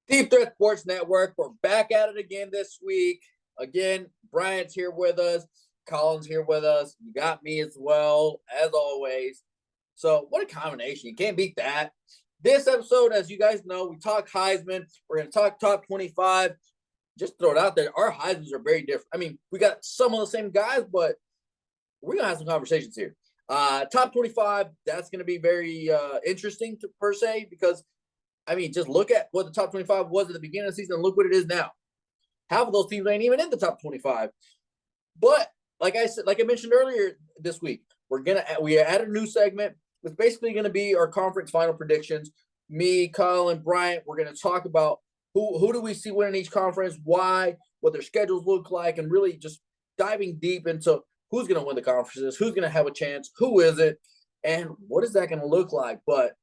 Deep Threat Sports Network. We're back at it again this week. Again, Bryant's here with us. Collin's here with us. You got me as well, as always. So what a combination. You can't beat that. This episode, as you guys know, we talk Heisman. We're going to talk top 25. Just throw it out there. Our Heismans are very different. I mean, we got some of the same guys, but we're going to have some conversations here. Top 25, that's going to be very interesting per se because I mean, just look at what the top 25 was at the beginning of the season and look what it is now. Half of those teams ain't even in the top 25. But like I said, like I mentioned earlier this week, we add a new segment. It's basically going to be our conference final predictions. Me, Collin, Bryant, we're going to talk about who do we see winning each conference, why, what their schedules look like, and really just diving deep into who's going to win the conferences, who's going to have a chance, who is it, and what is that going to look like. But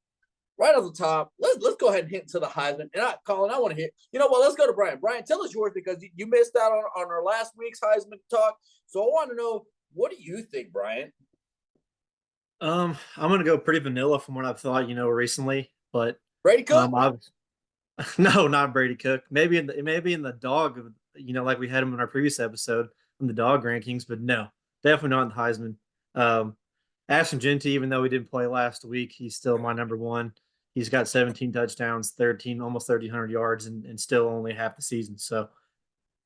right off the top, let's go ahead and hit into the Heisman. And Collin, I want to hit. You know what? Let's go to Brian. Brian, tell us yours because you missed out on our last week's Heisman talk. So I want to know, what do you think, Brian? I'm gonna go pretty vanilla from what I've thought, recently. But Brady Cook? No, not Brady Cook. Maybe in the dog, like we had him in our previous episode in the dog rankings. But no, definitely not in the Heisman. Ashton Jeanty, even though he didn't play last week, he's still my number one. He's got 17 touchdowns, almost 1,300 yards, and still only half the season. So,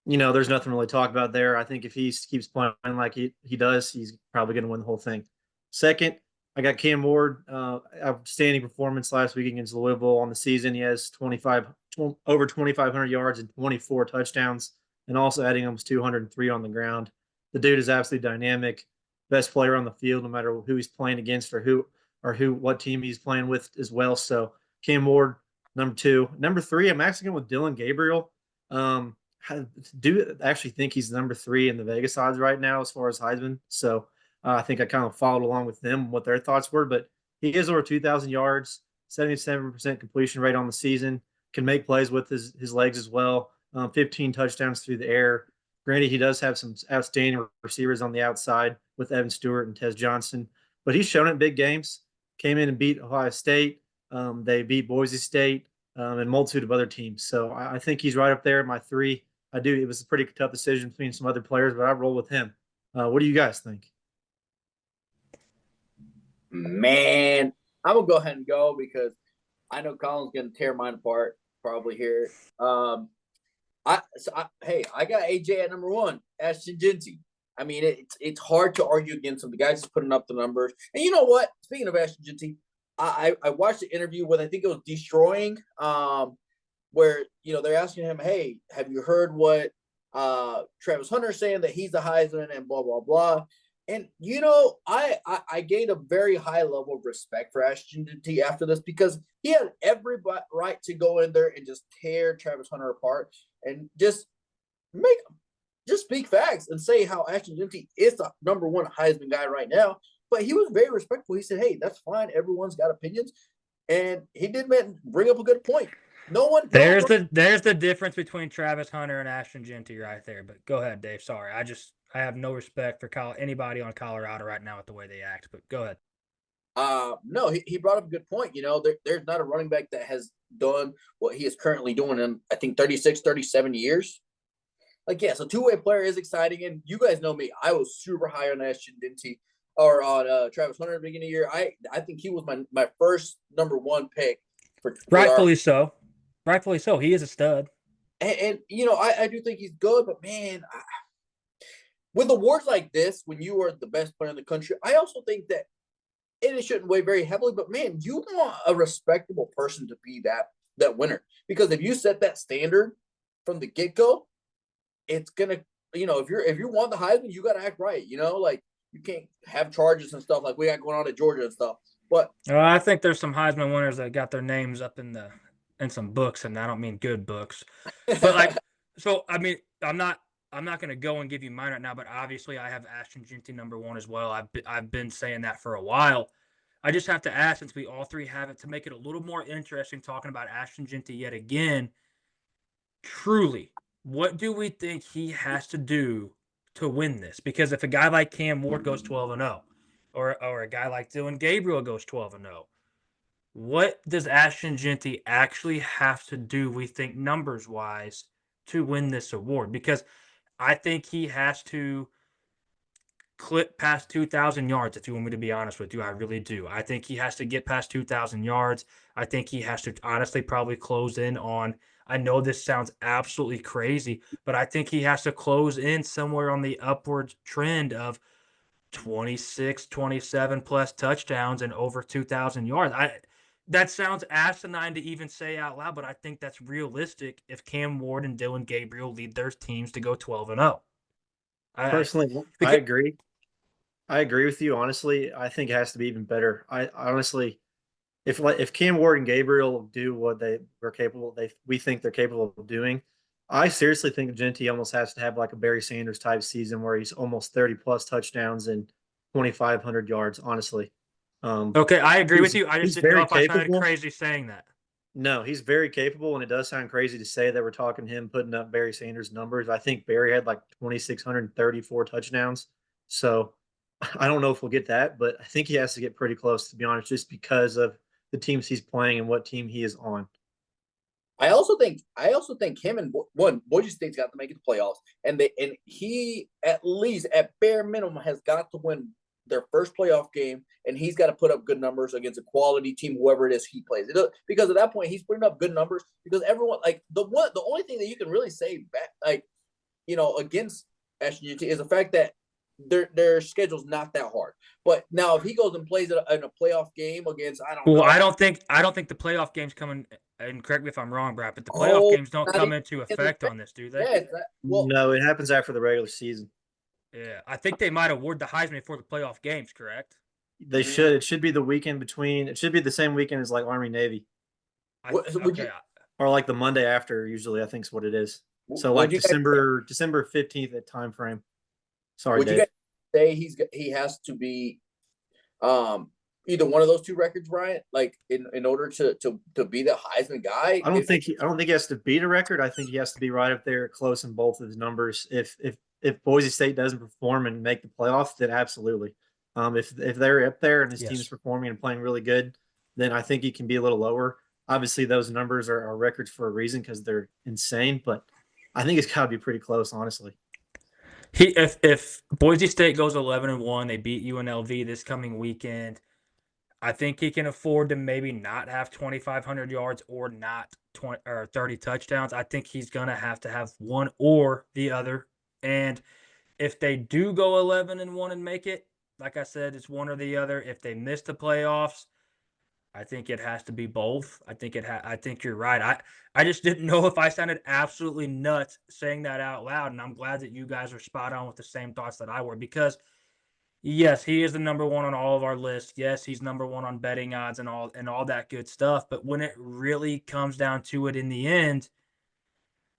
there's nothing really to talk about there. I think if he keeps playing like he does, he's probably going to win the whole thing. Second, I got Cam Ward. Outstanding performance last week against Louisville on the season. He has over 2,500 yards and 24 touchdowns, and also adding almost 203 on the ground. The dude is absolutely dynamic. Best player on the field, no matter who he's playing against or what team he's playing with as well. So Cam Ward, number 2. Number 3, I'm actually going with Dylan Gabriel. I do actually think he's number 3 in the Vegas odds right now as far as Heisman. So I think I kind of followed along with them, what their thoughts were. But he is over 2,000 yards, 77% completion rate on the season, can make plays with his legs as well, 15 touchdowns through the air. Granted, he does have some outstanding receivers on the outside with Evan Stewart and Tez Johnson, but he's shown it in big games. Came in and beat Ohio State. They beat Boise State and a multitude of other teams. So I think he's right up there at my 3. It was a pretty tough decision between some other players, but I roll with him. What do you guys think? Man, I'm going to go ahead and go because I know Collin's going to tear mine apart probably here. I got AJ at number 1, Ashton Jeanty. I mean, it's hard to argue against him. The guy's just putting up the numbers. And you know what? Speaking of Ashton Jeanty, I watched the interview with, I think it was Destroying, where, they're asking him, hey, have you heard what Travis Hunter's saying that he's the Heisman and blah, blah, blah. And, I gained a very high level of respect for Ashton Jeanty after this because he had every right to go in there and just tear Travis Hunter apart and just speak facts and say how Ashton Jeanty is the number 1 Heisman guy right now. But he was very respectful. He said, hey, that's fine. Everyone's got opinions. And he did bring up a good point. There's the difference between Travis Hunter and Ashton Jeanty right there. But go ahead, Dave. Sorry. I have no respect for anybody on Colorado right now with the way they act. But go ahead. No, he brought up a good point. There's not a running back that has done what he is currently doing in, I think, 36, 37 years. Like, yes, a two-way player is exciting. And you guys know me. I was super high on Ashton Jeanty or on Travis Hunter at the beginning of the year. I think he was my first number 1 pick. Rightfully so. Rightfully so. He is a stud. And I do think he's good. But, man, with awards like this, when you are the best player in the country, I also think that it shouldn't weigh very heavily. But, man, you want a respectable person to be that winner. Because if you set that standard from the get-go, it's going to, if you want the Heisman, you got to act right. Like you can't have charges and stuff like we got going on at Georgia and stuff. But I think there's some Heisman winners that got their names up in some books, and I don't mean good books. But I'm not going to go and give you mine right now, but obviously I have Ashton Jeanty number 1 as well. I've been saying that for a while. I just have to ask, since we all 3 have it, to make it a little more interesting talking about Ashton Jeanty yet again. Truly, what do we think he has to do to win this? Because if a guy like Cam Ward goes 12-0, or a guy like Dylan Gabriel goes 12-0, what does Ashton Genty actually have to do, we think, numbers-wise, to win this award? Because I think he has to clip past 2,000 yards, if you want me to be honest with you. I really do. I think he has to get past 2,000 yards. I think he has to honestly probably close in on, I know this sounds absolutely crazy, but I think he has to close in somewhere on the upward trend of 26, 27 plus touchdowns and over 2,000 yards. That sounds asinine to even say out loud, but I think that's realistic if Cam Ward and Dylan Gabriel lead their teams to go 12-0. Personally, I Because, agree. I agree with you. Honestly, I think it has to be even better. I honestly, if Cam Ward and Gabriel do what we think they're capable of doing, I seriously think Genty almost has to have like a Barry Sanders type season where he's almost 30 plus touchdowns and 2,500 yards. Honestly, okay, I agree with you. I just he's didn't know very if I sounded capable. crazy saying that. No, he's very capable, and it does sound crazy to say that we're talking him putting up Barry Sanders numbers. I think Barry had like 2,634 touchdowns. So I don't know if we'll get that, but I think he has to get pretty close, to be honest, just because of the teams he's playing and what team he is on. I also think him and Boise State's got to make it to playoffs, and he at least at bare minimum has got to win their first playoff game, and he's got to put up good numbers against a quality team, whoever it is he plays. Because at that point, he's putting up good numbers because everyone like the only thing that you can really say back against SUT is the fact that their schedule's not that hard. But now if he goes and plays in a playoff game against Well, I don't think the playoff games coming, and correct me if I'm wrong, Brad, but the playoff oh, games don't not come even into in the effect on this, do they? yeah, well, No, it happens after the regular season. Yeah, I think they might award the Heisman before the playoff games, correct? They should. It should be the weekend between. It should be the same weekend as like Army Navy, would you Okay, or like the Monday after. Usually, I think is what it is. So would like you guys December 15th at time frame. Sorry, would you Dave. guys say he has to be either one of those two records, Bryant? Like in order to be the Heisman guy? I don't think he has to beat a record. I think he has to be right up there, close in both of his numbers. If Boise State doesn't perform and make the playoffs, then absolutely. If they're up there and his team is yes. performing and playing really good, then I think he can be a little lower. Obviously, those numbers are records for a reason because they're insane. But I think it's got to be pretty close, honestly. If Boise State goes 11-1, they beat UNLV this coming weekend. I think he can afford to maybe not have 2,500 yards or not 20 or 30 touchdowns. I think he's gonna have to have one or the other. And if they do go 11-1 and make it, like I said, it's one or the other. If they miss the playoffs, I think it has to be both. I think you're right. I just didn't know if I sounded absolutely nuts saying that out loud, and I'm glad that you guys are spot on with the same thoughts that I were because yes, he is the number one on all of our lists. Yes, he's number one on betting odds and all that good stuff. But when it really comes down to it in the end,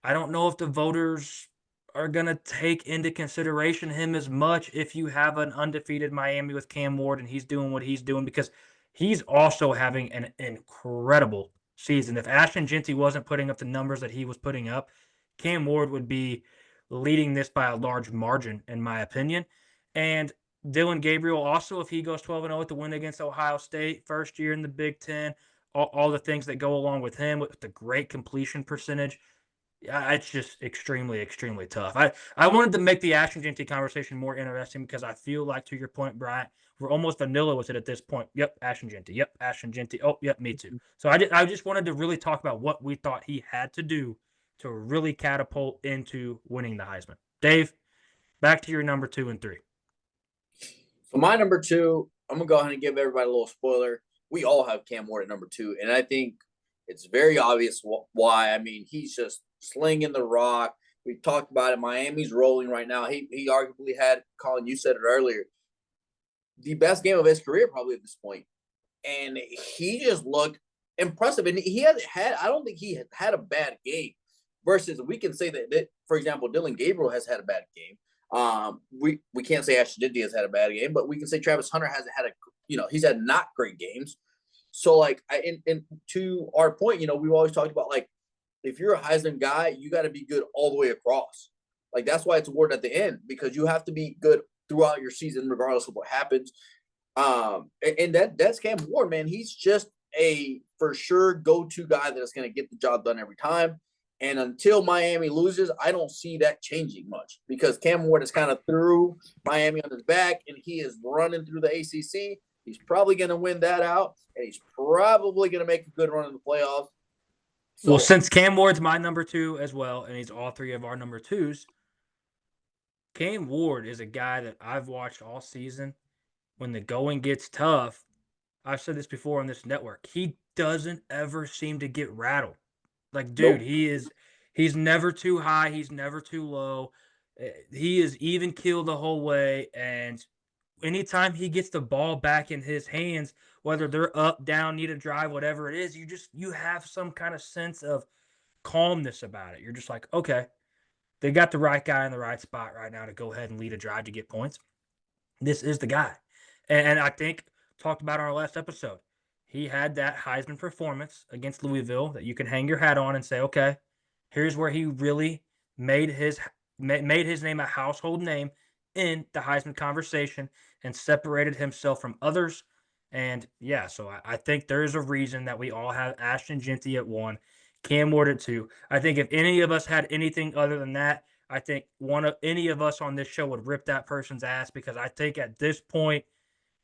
I don't know if the voters are gonna take into consideration him as much if you have an undefeated Miami with Cam Ward and he's doing what he's doing because he's also having an incredible season. If Ashton Genty wasn't putting up the numbers that he was putting up, Cam Ward would be leading this by a large margin, in my opinion. And Dylan Gabriel also, if he goes 12-0 with the win against Ohio State, first year in the Big Ten, all the things that go along with him with the great completion percentage. Yeah, it's just extremely, extremely tough. I wanted to make the Ashton Genty conversation more interesting because I feel like, to your point, Bryant, we're almost vanilla with it at this point. Yep, Ashton Genty. Yep, Ashton Genty. Oh, yep, me too. So I just wanted to really talk about what we thought he had to do to really catapult into winning the Heisman. Dave, back to your number 2 and 3. For my number 2, I'm gonna go ahead and give everybody a little spoiler. We all have Cam Ward at number 2, and I think it's very obvious why. I mean, he's just slinging the rock. We talked about it. Miami's rolling right now. He arguably had, Collin, you said it earlier, the best game of his career probably at this point, and he just looked impressive. And he hasn't had. I don't think he had a bad game. Versus, we can say that for example, Dylan Gabriel has had a bad game. We can't say Ashton Genty has had a bad game, but we can say Travis Hunter hasn't had he's had not great games. So like, and to our point, we've always talked about like, if you're a Heisman guy, you got to be good all the way across. Like that's why it's awarded at the end because you have to be good throughout your season, regardless of what happens. And that's Cam Ward, man. He's just a for sure go-to guy that is going to get the job done every time. And until Miami loses, I don't see that changing much because Cam Ward is kind of threw Miami on his back, and he is running through the ACC. He's probably going to win that out, and he's probably going to make a good run in the playoffs. So, well, since Cam Ward's my number 2 as well, and he's all 3 of our number 2s, Cam Ward is a guy that I've watched all season. When the going gets tough, I've said this before on this network, he doesn't ever seem to get rattled. Like, dude, nope. He's never too high. He's never too low. He is even keeled the whole way. And anytime he gets the ball back in his hands, whether they're up, down, need a drive, whatever it is, you have some kind of sense of calmness about it. You're just like, okay, they got the right guy in the right spot right now to go ahead and lead a drive to get points. This is the guy. And I think, talked about on our last episode, he had that Heisman performance against Louisville that you can hang your hat on and say, okay, here's where he really made his name a household name in the Heisman conversation and separated himself from others. And yeah, so I think there's a reason that we all have Ashton Jeanty at 1, Cam Ward at 2. I think if any of us had anything other than that, I think any of us on this show would rip that person's ass, because I think at this point,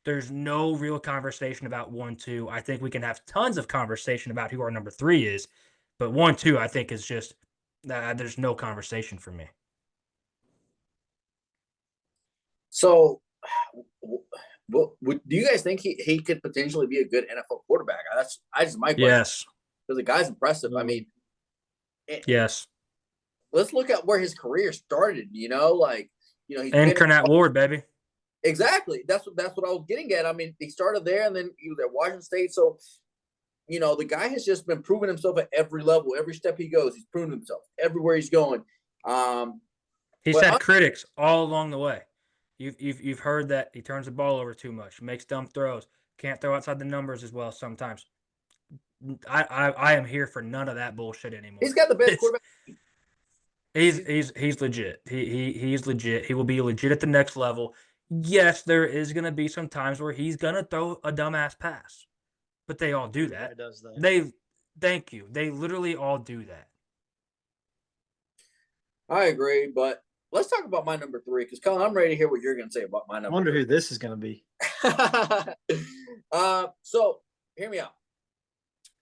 there's no real conversation about 1, 2. I think we can have tons of conversation about who our number 3 is, but 1, 2, I think is just there's no conversation for me. So, do you guys think he could potentially be a good NFL quarterback? That's my question. Yes, because the guy's impressive. I mean, yes. Let's look at where his career started. He's Incarnate Ward, baby. Exactly. That's what I was getting at. I mean, he started there, and then he was at Washington State. So, the guy has just been proving himself at every level. Every step he goes, he's proven himself everywhere he's going. He's had critics all along the way. You've heard that he turns the ball over too much, makes dumb throws, can't throw outside the numbers as well sometimes. I am here for none of that bullshit anymore. He's got the best quarterback. He's legit. He's legit. He will be legit at the next level. Yes, there is going to be some times where he's going to throw a dumbass pass, but they all do that. It does that. Thank you. They literally all do that. I agree, but let's talk about my number 3, because Collin, I'm ready to hear what you're going to say about my number. I wonder who this is going to be. So hear me out.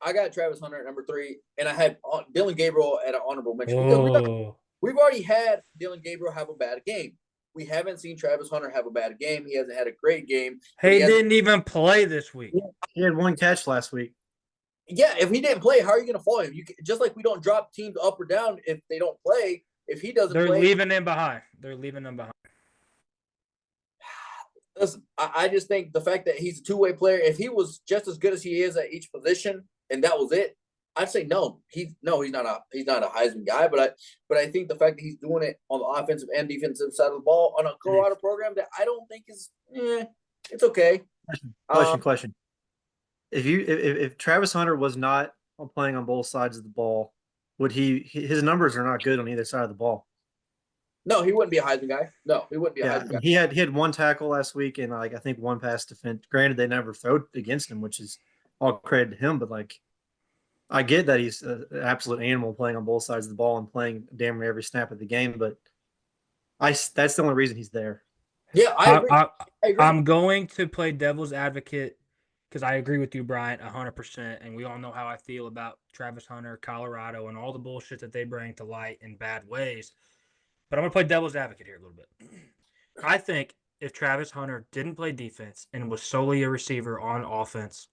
I got Travis Hunter at number 3, and I had Dylan Gabriel at an honorable mention. Because we've already had Dylan Gabriel have a bad game. We haven't seen Travis Hunter have a bad game. He hasn't had a great game. He didn't even play this week. He had 1 catch last week. Yeah, if he didn't play, how are you going to follow him? Just like we don't drop teams up or down if they don't play. If he doesn't play, they're leaving him behind. Listen, I just think the fact that he's a two-way player, if he was just as good as he is at each position and that was it, I'd say no. He's not a Heisman guy, but I think the fact that he's doing it on the offensive and defensive side of the ball on a Colorado program that I don't think is it's okay. Question. If Travis Hunter was not playing on both sides of the ball, would his numbers are not good on either side of the ball? No, he wouldn't be a Heisman guy. No, he wouldn't be a Heisman guy. He had 1 tackle last week and I think 1 pass defense. Granted, they never throw against him, which is all credit to him. But I get that he's an absolute animal playing on both sides of the ball and playing damn near every snap of the game. But that's the only reason he's there. Yeah, I agree. I'm going to play devil's advocate because I agree with you, Bryant, 100%. And we all know how I feel about Travis Hunter, Colorado, and all the bullshit that they bring to light in bad ways. But I'm going to play devil's advocate here a little bit. I think if Travis Hunter didn't play defense and was solely a receiver on offense,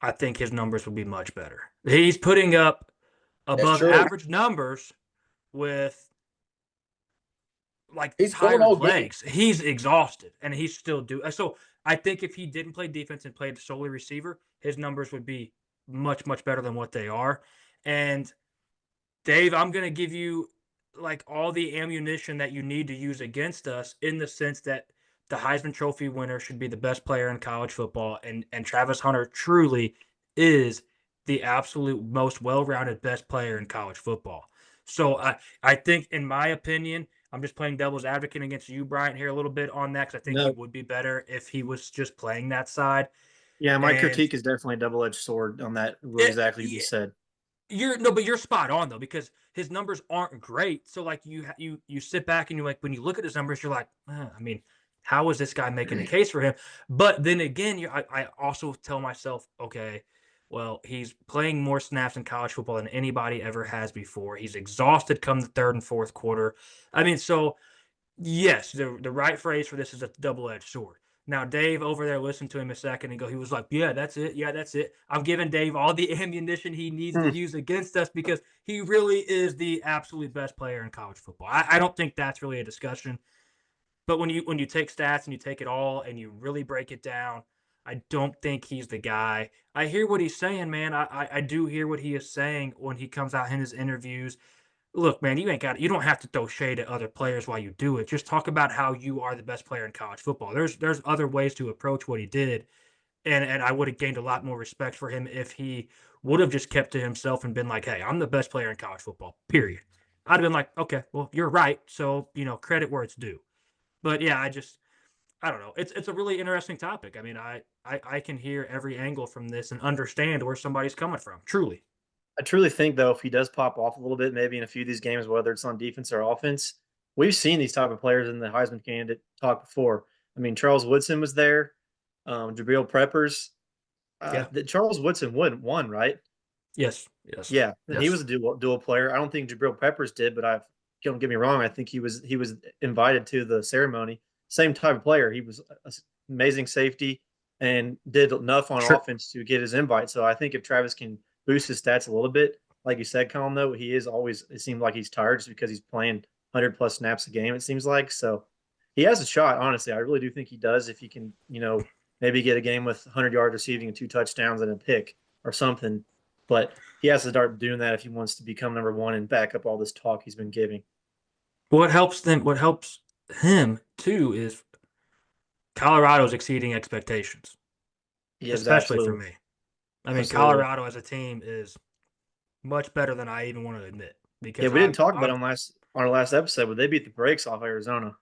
I think his numbers would be much better. He's putting up above average numbers with he's tired legs. He's exhausted, and he's still doing. So I think if he didn't play defense and played solely receiver, his numbers would be much, much better than what they are. And Dave, I'm going to give you all the ammunition that you need to use against us in the sense that the Heisman Trophy winner should be the best player in college football, and Travis Hunter truly is the absolute most well-rounded best player in college football. So I think, in my opinion, I'm just playing devil's advocate against you, Bryant, here a little bit on that because I think he would be better if he was just playing that side. Yeah, my And critique is definitely a double-edged sword on that. What exactly you yeah, just said. but you're spot on though, because his numbers aren't great. So like you sit back and you're like, when you look at his numbers, you're like, I mean, how is this guy making a case for him? But then again, I also tell myself, okay, well, he's playing more snaps in college football than anybody ever has before. He's exhausted come the third and fourth quarter. I mean, so yes, the right phrase for this is a double-edged sword. Now, Dave over there listened to him a second ago. He was like, "Yeah, that's it. Yeah, that's it." I'm giving Dave all the ammunition he needs to Hmm. use against us because he really is the absolute best player in college football. I don't think that's really a discussion. But when you take stats and you take it all and you really break it down, I don't think he's the guy. I hear what he's saying, man. I do hear what he is saying when he comes out in his interviews. Look, man, you don't have to throw shade at other players while you do it. Just talk about how you are the best player in college football. There's other ways to approach what he did. And I would have gained a lot more respect for him if he would have just kept to himself and been like, "Hey, I'm the best player in college football." Period. I'd have been like, "Okay, well, you're right. So, credit where it's due." But yeah, I don't know. It's a really interesting topic. I mean, I can hear every angle from this and understand where somebody's coming from. Truly. I truly think though, if he does pop off a little bit, maybe in a few of these games, whether it's on defense or offense, we've seen these type of players in the Heisman candidate talk before. I mean, Charles Woodson was there, Jabril Peppers. Yeah. Charles Woodson won, right? Yes. Yes. Yeah, and he Yes. was a dual player. I don't think Jabril Peppers did, but don't get me wrong. I think he was invited to the ceremony. Same type of player. He was amazing safety and did enough on Sure. offense to get his invite. So I think if Travis can boost his stats a little bit, like you said, Colin, though he is always. It seems like he's tired just because he's playing 100+ snaps a game. It seems like so he has a shot. Honestly, I really do think he does. If he can, maybe get a game with 100 yards receiving and 2 touchdowns and a pick or something. But he has to start doing that if he wants to become number one and back up all this talk he's been giving. What helps him too is Colorado's exceeding expectations, Yes, especially for absolutely, me. I mean, absolutely. Colorado as a team is much better than I even want to admit Yeah, because we didn't talk about I'm him on our last episode, but they beat the brakes off Arizona.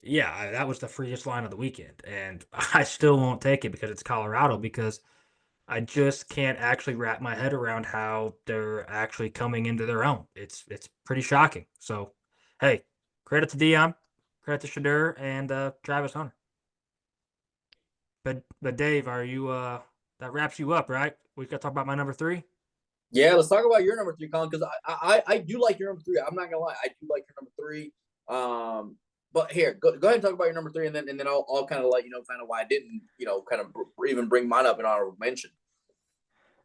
yeah, that was the freest line of the weekend, and I still won't take it because it's Colorado because I just can't actually wrap my head around how they're actually coming into their own. It's pretty shocking. So, hey, credit to Dion, credit to Shadur and Travis Hunter. But Dave, are you that wraps you up, right? We got to talk about my number 3. Yeah, let's talk about your number 3, Colin, because I do like your number 3. I'm not gonna lie, I do like your number 3. But here, go ahead and talk about your number 3, and then I'll kind of let you know kind of why I didn't kind of even bring mine up in honorable mention.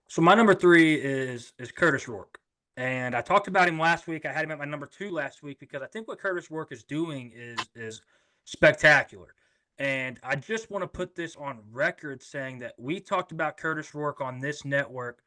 So my number 3 is Curtis Rourke, and I talked about him last week. I had him at my number 2 last week because I think what Curtis Rourke is doing is spectacular. And I just want to put this on record saying that we talked about Curtis Rourke on this network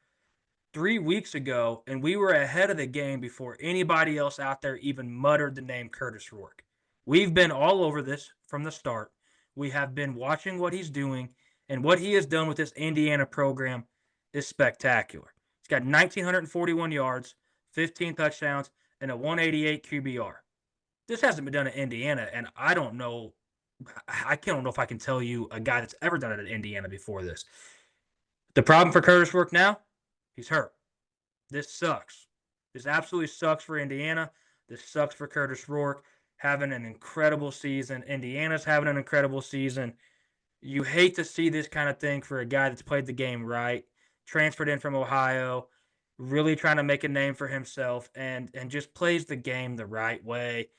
3 weeks ago, and we were ahead of the game before anybody else out there even muttered the name Curtis Rourke. We've been all over this from the start. We have been watching what he's doing, and what he has done with this Indiana program is spectacular. He's got 1,941 yards, 15 touchdowns, and a 188 QBR. This hasn't been done at Indiana, and I don't know. I don't know if I can tell you a guy that's ever done it at Indiana before this. The problem for Curtis Rourke now, he's hurt. This sucks. This absolutely sucks for Indiana. This sucks for Curtis Rourke having an incredible season. Indiana's having an incredible season. You hate to see this kind of thing for a guy that's played the game right, transferred in from Ohio, really trying to make a name for himself, and just plays the game the right way.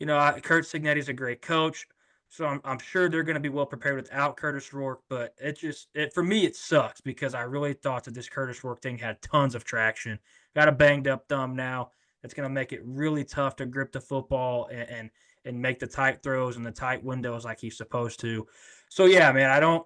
Kurt Cignetti's a great coach, so I'm sure they're going to be well prepared without Curtis Rourke. But for me, it sucks because I really thought that this Curtis Rourke thing had tons of traction. Got a banged up thumb now. It's going to make it really tough to grip the football and make the tight throws and the tight windows like he's supposed to. So yeah, man, I don't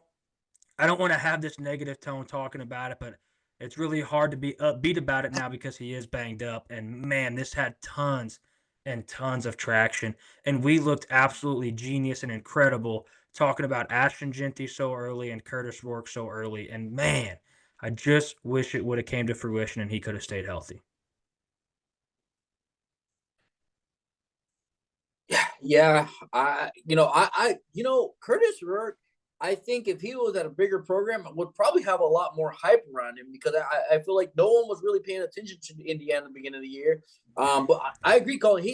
want to have this negative tone talking about it, but it's really hard to be upbeat about it now because he is banged up. And man, this had tons and tons of traction. And we looked absolutely genius and incredible talking about Ashton Genty so early and Curtis Rourke so early. And man, I just wish it would have came to fruition and he could have stayed healthy. Yeah, Curtis Rourke, I think if he was at a bigger program, it would probably have a lot more hype around him because I feel like no one was really paying attention to Indiana at the beginning of the year. But I agree, Colin.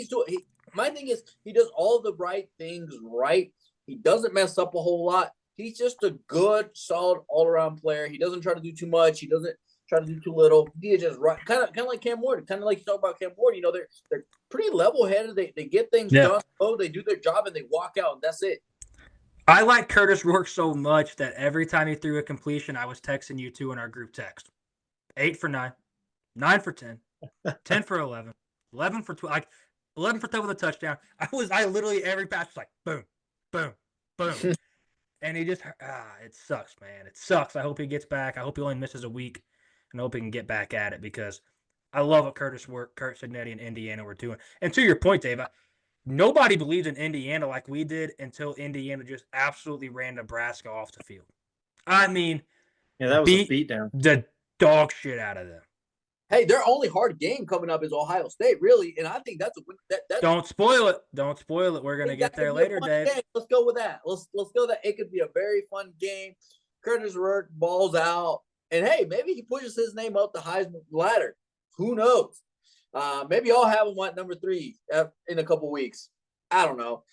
My thing is he does all the right things right. He doesn't mess up a whole lot. He's just a good, solid, all-around player. He doesn't try to do too much. He doesn't try to do too little. He is just right, kind of like Cam Ward. Kind of like you talk about Cam Ward. They're pretty level-headed. They get things done. Oh, they do their job and they walk out, and that's it. I like Curtis Rourke so much that every time he threw a completion, I was texting you two in our group text. 8 for 9, 9 for 10, 10 for 11, 11 for 12, like 11 for 10 with a touchdown. I literally every pass was like boom, boom, boom. And he just it sucks, man. It sucks. I hope he gets back. I hope he only misses a week, and I hope he can get back at it because I love what Kurt Signetti, and Indiana were doing. And to your point, Dave, nobody believes in Indiana like we did until Indiana just absolutely ran Nebraska off the field. I mean, yeah, that was a beatdown. The dog shit out of them. Hey, their only hard game coming up is Ohio State, really, and I think that's a win. Don't spoil it. Don't spoil it. We're gonna get there later, Dave. Game. Let's go with that. Let's go with that. It could be a very fun game. Curtis Rourke balls out, and hey, maybe he pushes his name up the Heisman ladder. Who knows? Maybe I'll have him at number 3 in a couple weeks. I don't know,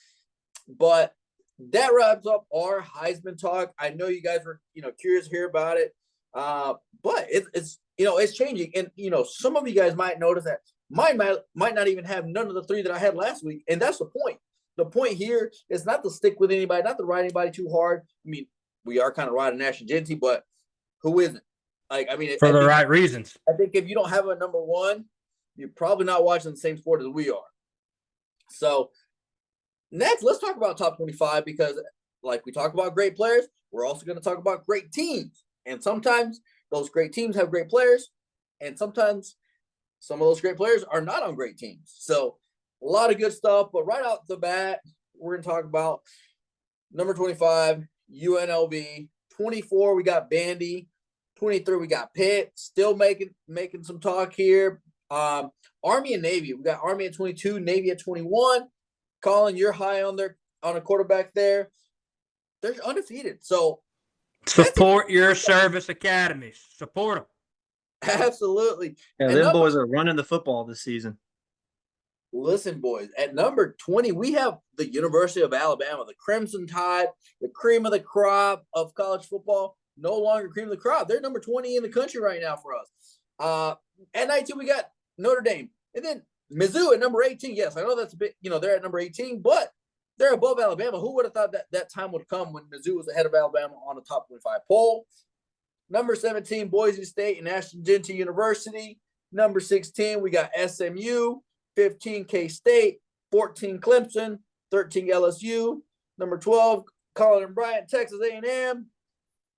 but that wraps up our Heisman talk. I know you guys were curious to hear about it, but it's it's changing, and some of you guys might notice that mine might not even have none of the 3 that I had last week, and that's the point. The point here is not to stick with anybody, not to ride anybody too hard. I mean, we are kind of riding Ashton Jeanty, but who isn't? For the right reasons. I think if you don't have a number 1, you're probably not watching the same sport as we are. So next, let's talk about top 25 because, like we talk about great players, we're also going to talk about great teams, and sometimes those great teams have great players, and sometimes some of those great players are not on great teams. So a lot of good stuff, but right out the bat, we're going to talk about number 25, UNLV. 24, we got Vandy. 23, we got Pitt. Still making some talk here. Army and Navy. We got Army at 22, Navy at 21. Collin, you're high on a quarterback there. They're undefeated. So support your service academies. Support them. Absolutely. Yeah, them boys are running the football this season. Listen, boys, at number 20, we have the University of Alabama, the Crimson Tide, the cream of the crop of college football. No longer cream of the crop. They're number 20 in the country right now for us. At 19, we got Notre Dame. And then Mizzou at number 18. Yes, I know that's a bit, they're at number 18, but they're above Alabama. Who would have thought that time would come when Mizzou was ahead of Alabama on the top 25 poll? Number 17, Boise State and Ashton Jeanty University. Number 16, we got SMU. 15, K-State. 14, Clemson. 13, LSU. Number 12, Collin and Bryant, Texas A&M.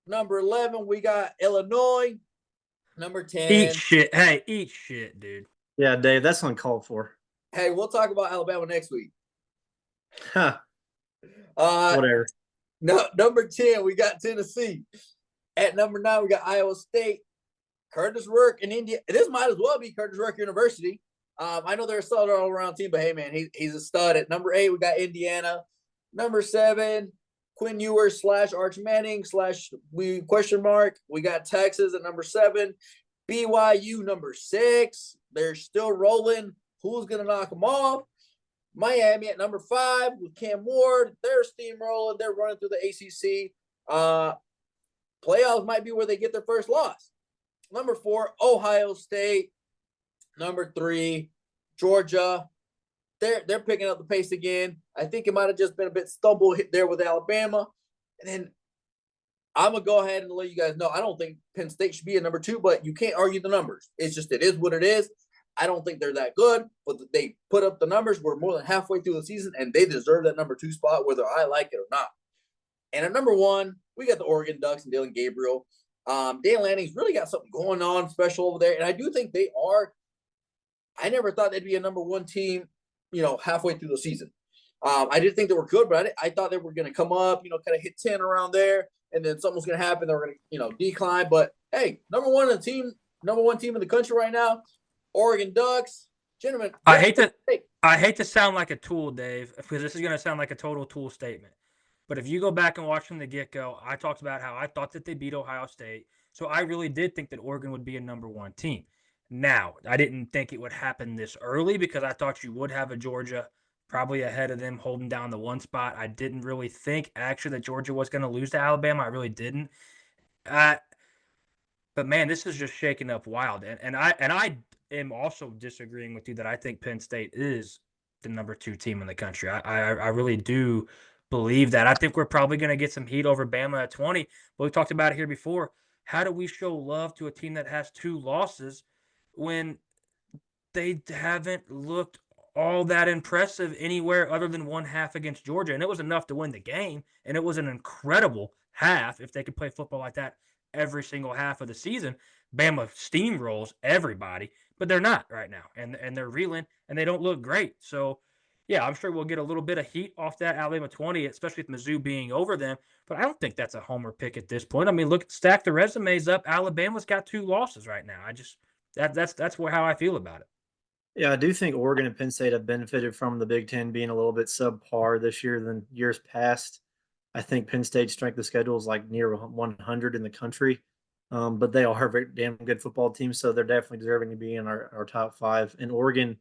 Number 11, we got Illinois. Number 10. Eat shit. Hey, eat shit, dude. Yeah, Dave, that's uncalled for. Hey, we'll talk about Alabama next week. Huh. Whatever. No, number 10, we got Tennessee. At number 9, we got Iowa State. Curtis Rourke in India. This might as well be Curtis Rourke University. I know they're a solid all-around team, but hey, man, he's a stud. At number 8, we got Indiana. Number 7, Quinn Ewers / Arch Manning / we ? We got Texas at number 7. BYU number 6. They're still rolling. Who's going to knock them off? Miami at number 5 with Cam Ward. They're steamrolling. They're running through the ACC. Playoffs might be where they get their first loss. Number 4, Ohio State. Number 3, Georgia. They're picking up the pace again. I think it might have just been a bit stumble hit there with Alabama. And then I'm going to go ahead and let you guys know, I don't think Penn State should be at number 2, but you can't argue the numbers. It's just, it is what it is. I don't think they're that good, but they put up the numbers. We're more than halfway through the season, and they deserve that number 2 spot, whether I like it or not. And at number 1, we got the Oregon Ducks and Dylan Gabriel. Dan Lanning's really got something going on special over there, and I do think they are. I never thought they'd be a number 1 team, halfway through the season. I did think they were good, but I thought they were going to come up, kind of hit 10 around there, and then something was going to happen. They were going to, decline. But hey, number 1 team in the country right now, Oregon Ducks. Gentlemen, I hate to sound like a tool, Dave, because this is going to sound like a total tool statement. But if you go back and watch from the get-go, I talked about how I thought that they beat Ohio State. So I really did think that Oregon would be a number one team. Now, I didn't think it would happen this early because I thought you would have a Georgia probably ahead of them holding down the one spot. I didn't really think actually that Georgia was going to lose to Alabama. I really didn't. But man, this is just shaking up wild. And I am also disagreeing with you that I think Penn State is the number 2 team in the country. I really do believe that. I think we're probably going to get some heat over Bama at 20. But we talked about it here before. How do we show love to a team that has 2 losses when they haven't looked all that impressive anywhere other than one half against Georgia? And it was enough to win the game. And it was an incredible half if they could play football like that every single half of the season. Bama steamrolls everybody, but they're not right now. And they're reeling and they don't look great. So yeah, I'm sure we'll get a little bit of heat off that Alabama 20, especially with Mizzou being over them. But I don't think that's a homer pick at this point. I mean, look, stack the resumes up. Alabama's got 2 losses right now. That's how I feel about it. Yeah, I do think Oregon and Penn State have benefited from the Big Ten being a little bit subpar this year than years past. I think Penn State's strength of schedule is like near 100 in the country, but they are a very damn good football team, so they're definitely deserving to be in our top 5. And Oregon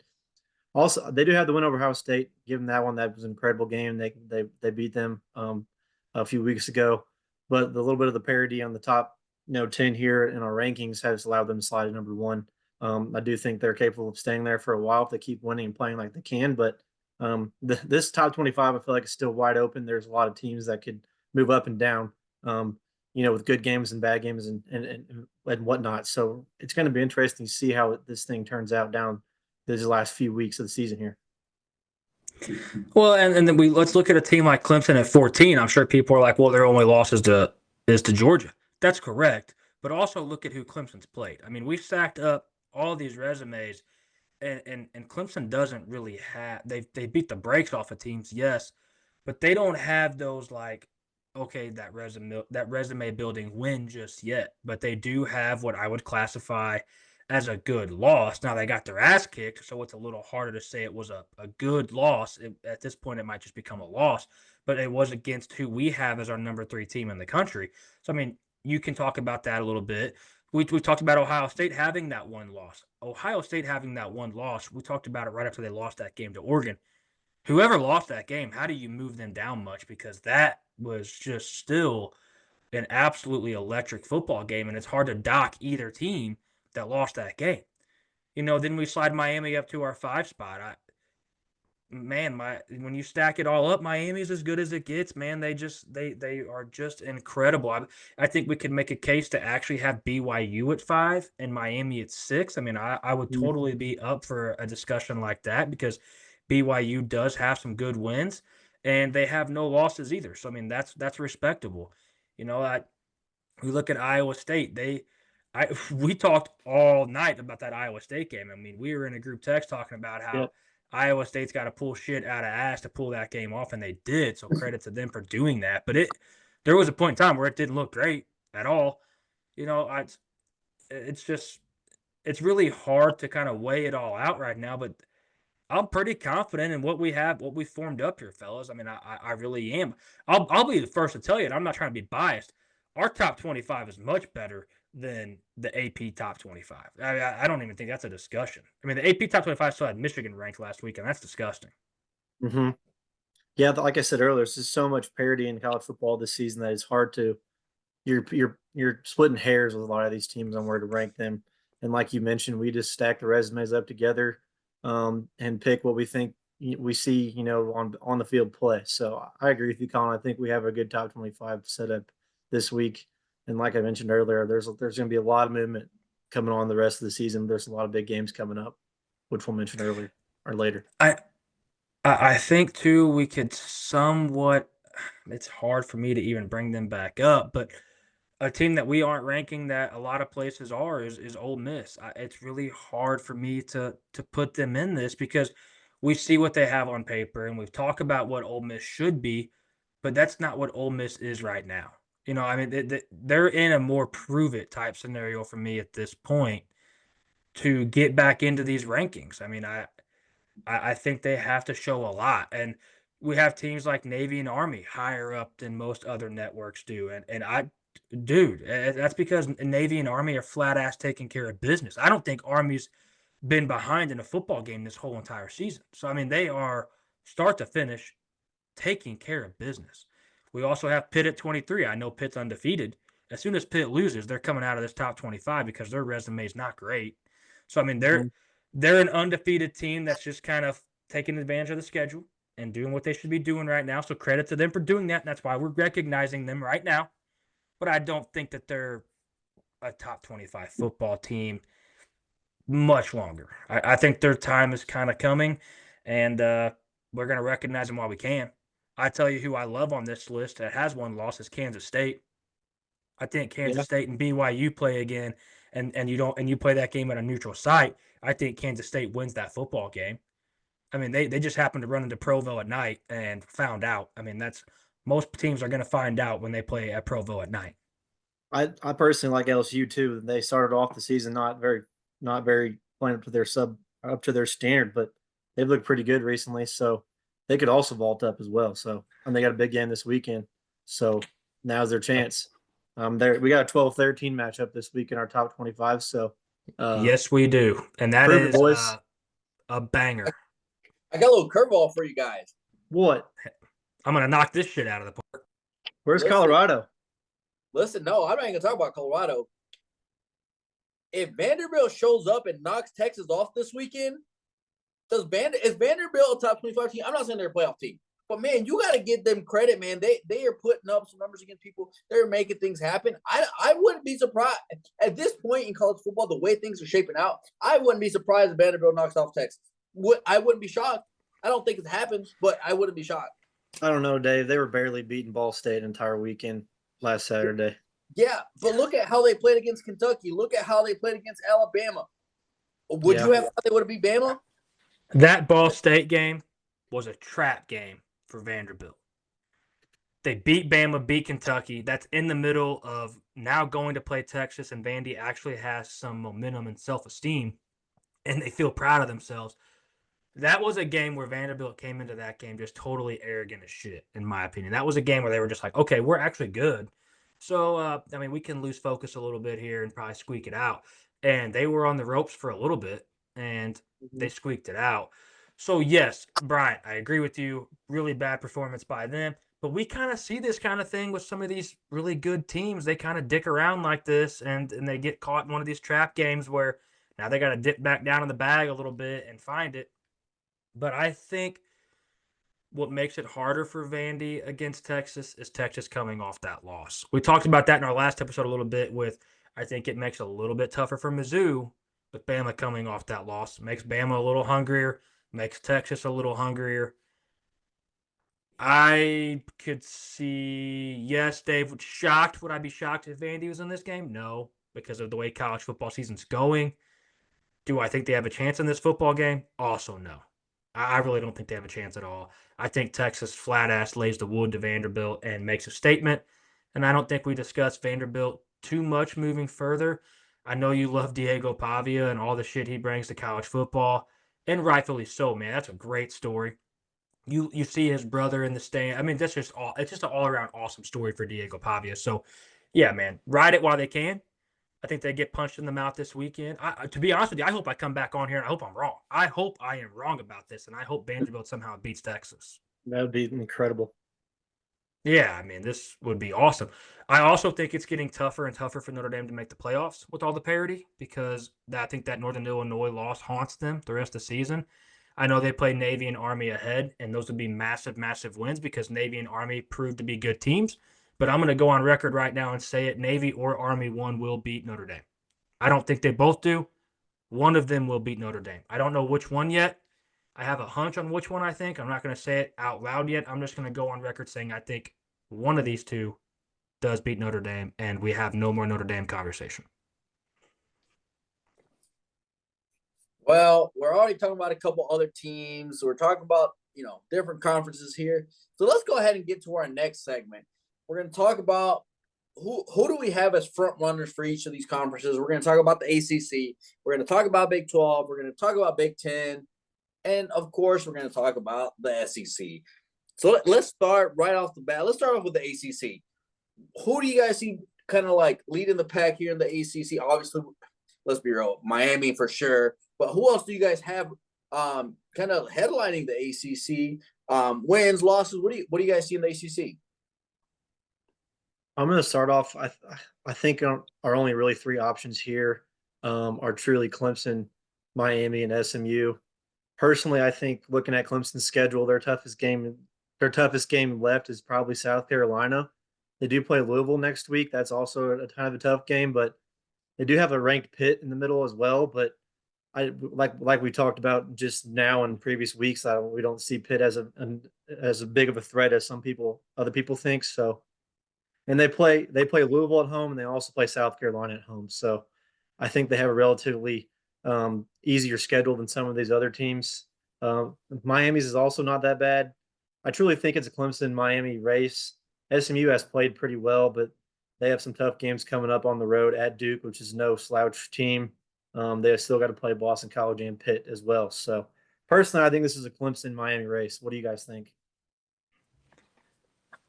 also, they do have the win over Ohio State. Given that one, that was an incredible game. They beat them a few weeks ago, but the little bit of the parity on the top 10 here in our rankings has allowed them to slide to number 1. I do think they're capable of staying there for a while if they keep winning and playing like they can. But this top 25, I feel like, is still wide open. There's a lot of teams that could move up and down, with good games and bad games and whatnot. So it's going to be interesting to see how this thing turns out down these last few weeks of the season here. Well, and then let's look at a team like Clemson at 14. I'm sure people are like, well, their only loss is to Georgia. That's correct. But also look at who Clemson's played. I mean, we've stacked up all these resumes, and Clemson doesn't really have. They beat the brakes off of teams, yes, but they don't have those like, okay, that resume building win just yet. But they do have what I would classify as a good loss. Now they got their ass kicked, so it's a little harder to say it was a good loss. At this point, it might just become a loss, but it was against who we have as our number 3 team in the country. So I mean, you can talk about that a little bit. We talked about Ohio State having that one loss. Ohio State having that one loss, we talked about it right after they lost that game to Oregon. Whoever lost that game, how do you move them down much? Because that was just still an absolutely electric football game, and it's hard to dock either team that lost that game. Then we slide Miami up to our 5 spot. When you stack it all up, Miami's as good as it gets, man. They are just incredible. I think we could make a case to actually have BYU at 5 and Miami at 6. I mean, I would totally be up for a discussion like that because BYU does have some good wins and they have no losses either. So I mean, that's respectable. We look at Iowa State. We talked all night about that Iowa State game. I mean, we were in a group text talking about how Iowa State's got to pull shit out of ass to pull that game off, and they did. So credit to them for doing that. But there was a point in time where it didn't look great at all. It's really hard to kind of weigh it all out right now. But I'm pretty confident in what we formed up here, fellas. I mean, I really am. I'll be the first to tell you, and I'm not trying to be biased. Our top 25 is much better than the AP top 25. I don't even think that's a discussion. I mean, the AP top 25 still had Michigan ranked last week, and that's disgusting. Mm-hmm. Yeah, like I said earlier, there's just so much parity in college football this season that it's hard to. You're splitting hairs with a lot of these teams on where to rank them. And like you mentioned, we just stack the resumes up together and pick what we think we see, on the field play. So I agree with you, Colin. I think we have a good top 25 set up this week. And like I mentioned earlier, there's going to be a lot of movement coming on the rest of the season. There's a lot of big games coming up, which we'll mention earlier or later. I think too we could somewhat. It's hard for me to even bring them back up, but a team that we aren't ranking that a lot of places are is Ole Miss. It's really hard for me to put them in this because we see what they have on paper and we've talked about what Ole Miss should be, but that's not what Ole Miss is right now. I mean, they're in a more prove it type scenario for me at this point to get back into these rankings. I mean, I think they have to show a lot. And we have teams like Navy and Army higher up than most other networks do. Dude, that's because Navy and Army are flat ass taking care of business. I don't think Army's been behind in a football game this whole entire season. So, I mean, they are start to finish taking care of business. We also have Pitt at 23. I know Pitt's undefeated. As soon as Pitt loses, they're coming out of this top 25 because their resume is not great. So, I mean, they're an undefeated team that's just kind of taking advantage of the schedule and doing what they should be doing right now. So credit to them for doing that. And that's why we're recognizing them right now. But I don't think that they're a top 25 football team much longer. I think their time is kind of coming, and we're going to recognize them while we can. I tell you who I love on this list that has one loss is Kansas State. I think Kansas State and BYU play again, and you play that game at a neutral site. I think Kansas State wins that football game. I mean, they just happened to run into Provo at night and found out. I mean, that's most teams are going to find out when they play at Provo at night. I personally like LSU too. They started off the season not very playing up to their standard, but they've looked pretty good recently. So they could also vault up as well. So and they got a big game this weekend. So now's their chance. We got a 12-13 matchup this week in our top 25. So yes, we do, and that is a banger. I got a little curveball for you guys. What? I'm gonna knock this shit out of the park. Where's Colorado? Listen, no, I'm not even gonna talk about Colorado. If Vanderbilt shows up and knocks Texas off this weekend, is Vanderbilt a top 25 team? I'm not saying they're a playoff team, but man, you got to give them credit, man. They are putting up some numbers against people. They're making things happen. I wouldn't be surprised at this point in college football, the way things are shaping out. I wouldn't be surprised if Vanderbilt knocks off Texas. I wouldn't be shocked. I don't think it happens, but I wouldn't be shocked. I don't know, Dave. They were barely beating Ball State an entire weekend last Saturday. Yeah, but look at how they played against Kentucky. Look at how they played against Alabama. Would you have thought they would have beat Bama? That Ball State game was a trap game for Vanderbilt. They beat Bama, beat Kentucky. That's in the middle of now going to play Texas, and Vandy actually has some momentum and self-esteem, and they feel proud of themselves. That was a game where Vanderbilt came into that game just totally arrogant as shit, in my opinion. That was a game where they were just like, okay, we're actually good. So, I mean, we can lose focus a little bit here and probably squeak it out. And they were on the ropes for a little bit, and they squeaked it out. So, yes, Bryant, I agree with you. Really bad performance by them. But we kind of see this kind of thing with some of these really good teams. They kind of dick around like this, and they get caught in one of these trap games where now they got to dip back down in the bag a little bit and find it. But I think what makes it harder for Vandy against Texas is Texas coming off that loss. We talked about that in our last episode a little bit with, I think it makes it a little bit tougher for Mizzou with Bama coming off that loss. Makes Bama a little hungrier, makes Texas a little hungrier. I could see, yes, Dave, shocked. Would I be shocked if Vandy was in this game? No, because of the way college football season's going. Do I think they have a chance in this football game? Also, no. I really don't think they have a chance at all. I think Texas flat-ass lays the wood to Vanderbilt and makes a statement. And I don't think we discuss Vanderbilt too much moving further. I know you love Diego Pavia and all the shit he brings to college football, and rightfully so, man. That's a great story. You see his brother in the stand. I mean, it's just an all-around awesome story for Diego Pavia. So, yeah, man, ride it while they can. I think they get punched in the mouth this weekend. To be honest with you, I hope I come back on here and I hope I'm wrong. I hope I am wrong about this, and I hope Vanderbilt somehow beats Texas. That would be incredible. Yeah, I mean, this would be awesome. I also think it's getting tougher and tougher for Notre Dame to make the playoffs with all the parity because I think that Northern Illinois loss haunts them the rest of the season. I know they play Navy and Army ahead, and those would be massive, massive wins because Navy and Army proved to be good teams. But I'm going to go on record right now and say it. Navy or Army, one will beat Notre Dame. I don't think they both do. One of them will beat Notre Dame. I don't know which one yet. I have a hunch on which one I think. I'm not going to say it out loud yet. I'm just going to go on record saying I think one of these two does beat Notre Dame, and we have no more Notre Dame conversation. Well, we're already talking about a couple other teams. We're talking about, different conferences here. So let's go ahead and get to our next segment. We're going to talk about who do we have as front runners for each of these conferences. We're going to talk about the ACC. We're going to talk about Big 12. We're going to talk about Big 10. And, of course, we're going to talk about the SEC. So let's start right off the bat. Let's start off with the ACC. Who do you guys see kind of like leading the pack here in the ACC? Obviously, let's be real, Miami for sure. But who else do you guys have kind of headlining the ACC? Wins, losses. What do you guys see in the ACC? I'm going to start off. I think our only really three options here are truly Clemson, Miami, and SMU. Personally, I think looking at Clemson's schedule, their toughest game left is probably South Carolina. They do play Louisville next week. That's also a kind of a tough game, but they do have a ranked Pitt in the middle as well. But I like we talked about just now in previous weeks. We don't see Pitt as a big of a threat as other people think. So, and they play Louisville at home, and they also play South Carolina at home. So, I think they have a relatively easier schedule than some of these other teams. Miami's is also not that bad. I truly think it's a Clemson-Miami race. SMU has played pretty well, but they have some tough games coming up on the road at Duke, which is no slouch team. They have still got to play Boston College and Pitt as well. So personally, I think this is a Clemson-Miami race. What do you guys think?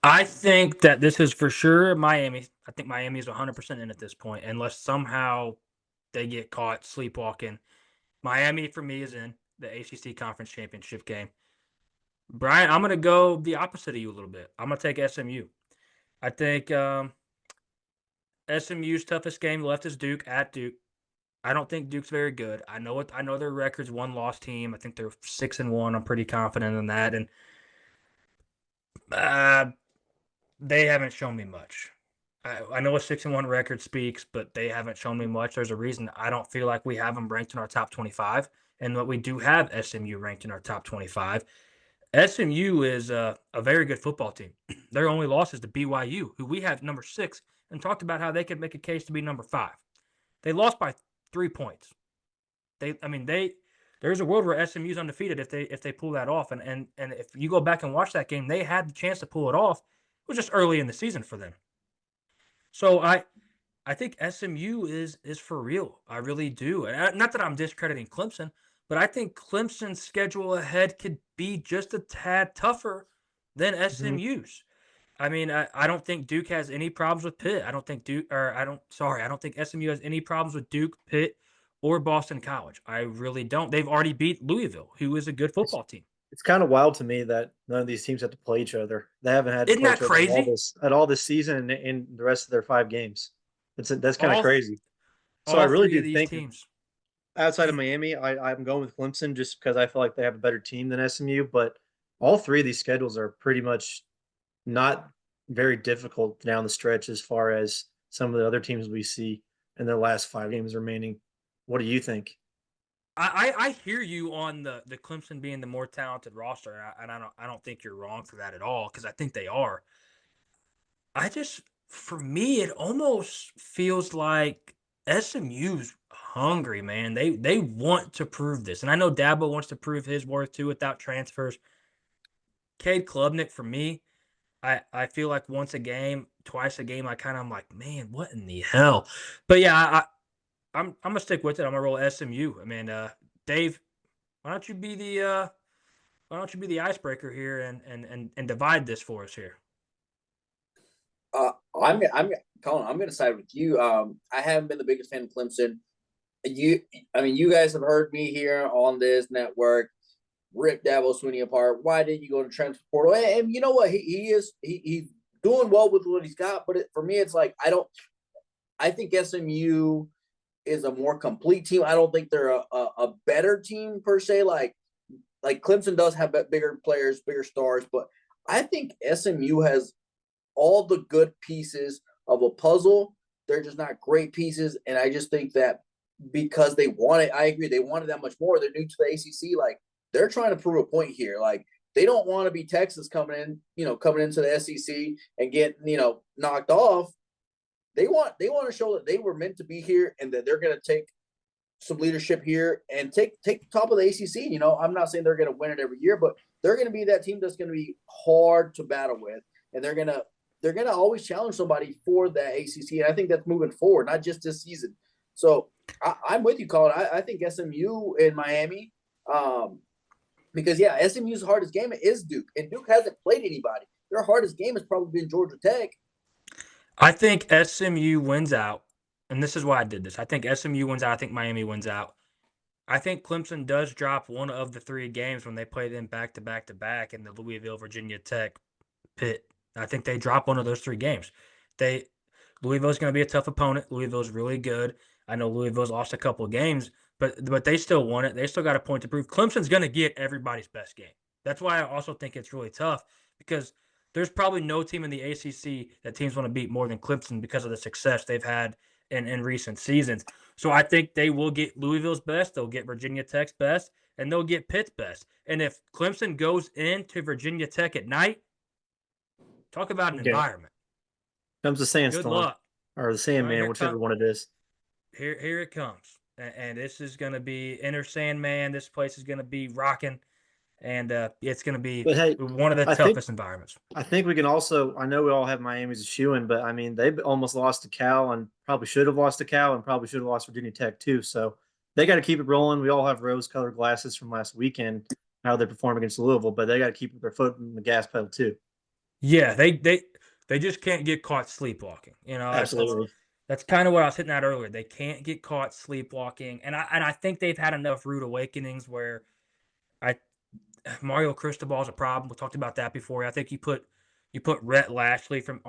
I think that this is for sure Miami. I think Miami is 100% in at this point, unless somehow they get caught sleepwalking. Miami, for me, is in the ACC Conference Championship game. Bryant, I'm going to go the opposite of you a little bit. I'm going to take SMU. I think SMU's toughest game left is Duke at Duke. I don't think Duke's very good. I know their record's 1-loss team. I think they're 6-1. I'm pretty confident in that. And they haven't shown me much. I know a 6-1 record speaks, but they haven't shown me much. There's a reason I don't feel like we have them ranked in our top 25, and that we do have SMU ranked in our top 25. SMU is a very good football team. Their only loss is to BYU, who we have number 6, and talked about how they could make a case to be number 5. They lost by 3 points. There's a world where SMU's undefeated if they pull that off. And if you go back and watch that game, they had the chance to pull it off. It was just early in the season for them. So I think SMU is for real. I really do. And not that I'm discrediting Clemson, but I think Clemson's schedule ahead could be just a tad tougher than SMU's. I mean, I don't think Duke has any problems with Pitt. I don't think SMU has any problems with Duke, Pitt, or Boston College. I really don't. They've already beat Louisville, who is a good football team. It's kind of wild to me that none of these teams have to play each other. They haven't had to Isn't play that each other crazy? at all this season and in the rest of their 5 games. That's kind of All crazy. So I all really three of do these think teams. outside of Miami, I'm going with Clemson just because I feel like they have a better team than SMU. But all 3 of these schedules are pretty much not very difficult down the stretch as far as some of the other teams we see in their last 5 games remaining. What do you think? I hear you on the Clemson being the more talented roster, and I don't think you're wrong for that at all, because I think they are. For me, it almost feels like SMU's hungry, man. They want to prove this, and I know Dabo wants to prove his worth too without transfers. Cade Klubnik, for me, I feel like once a game, twice a game, I'm like, man, what in the hell? But yeah, I'm gonna stick with it. I'm gonna roll SMU. I mean, Dave, why don't you be the icebreaker here and divide this for us here? I'm Colin. I'm going to side with you. I haven't been the biggest fan of Clemson. You guys have heard me here on this network rip Dabo Swinney apart. Why didn't you go to transfer portal? And you know what? He's doing well with what he's got. But for me, it's like I think SMU is a more complete team. I don't think they're a better team per se. Like Clemson does have bigger players, bigger stars, but I think SMU has all the good pieces of a puzzle. They're just not great pieces. And I just think that because they wanted, I agree, they wanted that much more. They're new to the ACC. Like, they're trying to prove a point here. Like, they don't want to be Texas coming into the SEC and get, knocked off. They want to show that they were meant to be here and that they're going to take some leadership here and take the top of the ACC. I'm not saying they're going to win it every year, but they're going to be that team that's going to be hard to battle with. And they're going to always challenge somebody for that ACC. And I think that's moving forward, not just this season. So I'm with you, Colin. I think SMU in Miami, Because, yeah, SMU's hardest game is Duke, and Duke hasn't played anybody. Their hardest game has probably been Georgia Tech. I think SMU wins out, and this is why I did this. I think SMU wins out. I think Miami wins out. I think Clemson does drop one of the 3 games when they play them back to back to back in the Louisville, Virginia Tech pit. I think they drop one of those 3 games. Louisville's going to be a tough opponent. Louisville's really good. I know Louisville's lost a couple of games, but they still won it. They still got a point to prove. Clemson's going to get everybody's best game. That's why I also think it's really tough because there's probably no team in the ACC that teams want to beat more than Clemson because of the success they've had in recent seasons. So I think they will get Louisville's best, they'll get Virginia Tech's best, and they'll get Pitt's best. And if Clemson goes into Virginia Tech at night, talk about an environment. Comes the Good sandstorm luck. or the Sandman, Here whichever one it is. Here it comes. And this is going to be Inner Sandman. This place is going to be rocking. And it's going to be one of the toughest environments. I think we can also – I know we all have Miami as a shoo-in, but, I mean, they almost lost to Cal and probably should have lost to Cal and probably should have lost Virginia Tech too. So they got to keep it rolling. We all have rose-colored glasses from last weekend, how they perform against Louisville, but they got to keep their foot in the gas pedal too. Yeah, they just can't get caught sleepwalking. You know, absolutely. That's kind of what I was hitting at earlier. They can't get caught sleepwalking, and I think they've had enough rude awakenings where Mario Cristobal is a problem. We talked about that before. I think you put Rhett Lashley from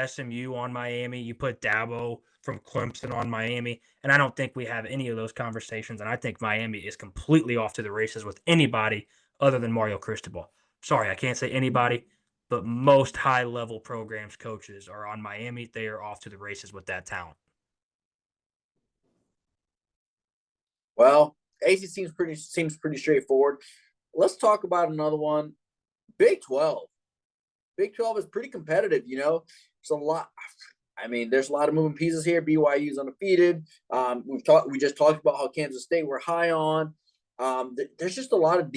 SMU on Miami. You put Dabo from Clemson on Miami, and I don't think we have any of those conversations. And I think Miami is completely off to the races with anybody other than Mario Cristobal. Sorry, I can't say anybody, but most high-level programs coaches are on Miami. They are off to the races with that talent. Well, ACC seems pretty straightforward. Let's talk about another one. Big 12. Big 12 is pretty competitive, you know. There's a lot. I mean, there's a lot of moving pieces here. BYU's undefeated. We just talked about how Kansas State we're high on. There's just a lot of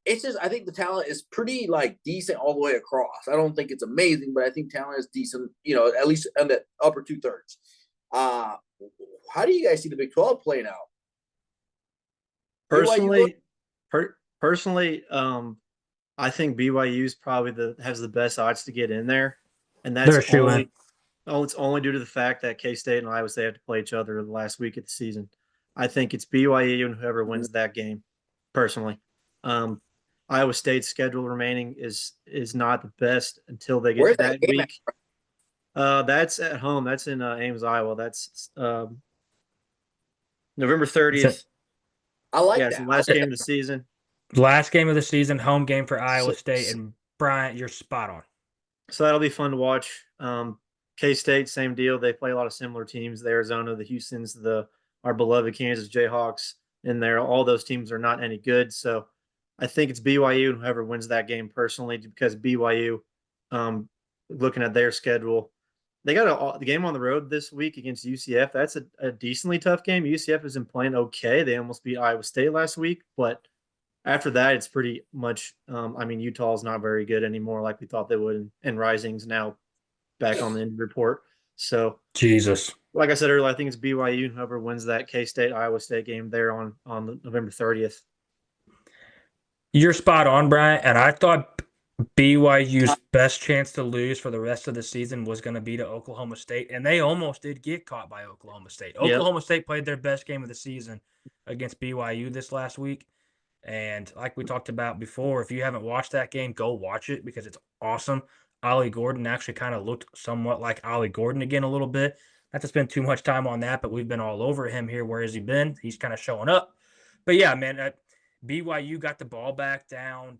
it's just, I think the talent is pretty decent all the way across. I don't think it's amazing, but I think talent is decent, you know, at least in the upper 2/3. How do you guys see the Big 12 playing out? Personally, I think BYU's probably has the best odds to get in there, and that's it's only due to the fact that K-State and Iowa State have to play each other the last week of the season. I think it's BYU and whoever wins that game. Personally, Iowa State's schedule remaining is not the best until they get to that week. That's at home. That's in Ames, Iowa. That's November 30th. I like that. It's the last game of the season. Last game of the season, home game for Iowa State. And Bryant, you're spot on. So that'll be fun to watch. K-State, same deal. They play a lot of similar teams. The Arizona, the Houstons, our beloved Kansas Jayhawks in there. All those teams are not any good. So I think it's BYU and whoever wins that game personally, because BYU, looking at their schedule, they got the game on the road this week against UCF. That's a decently tough game. UCF has been playing okay. They almost beat Iowa State last week, but after that, it's pretty much Utah's not very good anymore like we thought they would, and Rising's now back on the injury report. So Jesus. Like I said earlier, I think it's BYU and whoever wins that K-State Iowa State game there on November 30th. You're spot on, Bryant, and I thought BYU's best chance to lose for the rest of the season was going to be to Oklahoma State, and they almost did get caught by Oklahoma State. Oklahoma State played their best game of the season against BYU this last week, and like we talked about before, if you haven't watched that game, go watch it because it's awesome. Ollie Gordon actually kind of looked somewhat like Ollie Gordon again a little bit. Not to spend too much time on that, but we've been all over him here. Where has he been? He's kind of showing up. But, yeah, man, BYU got the ball back down.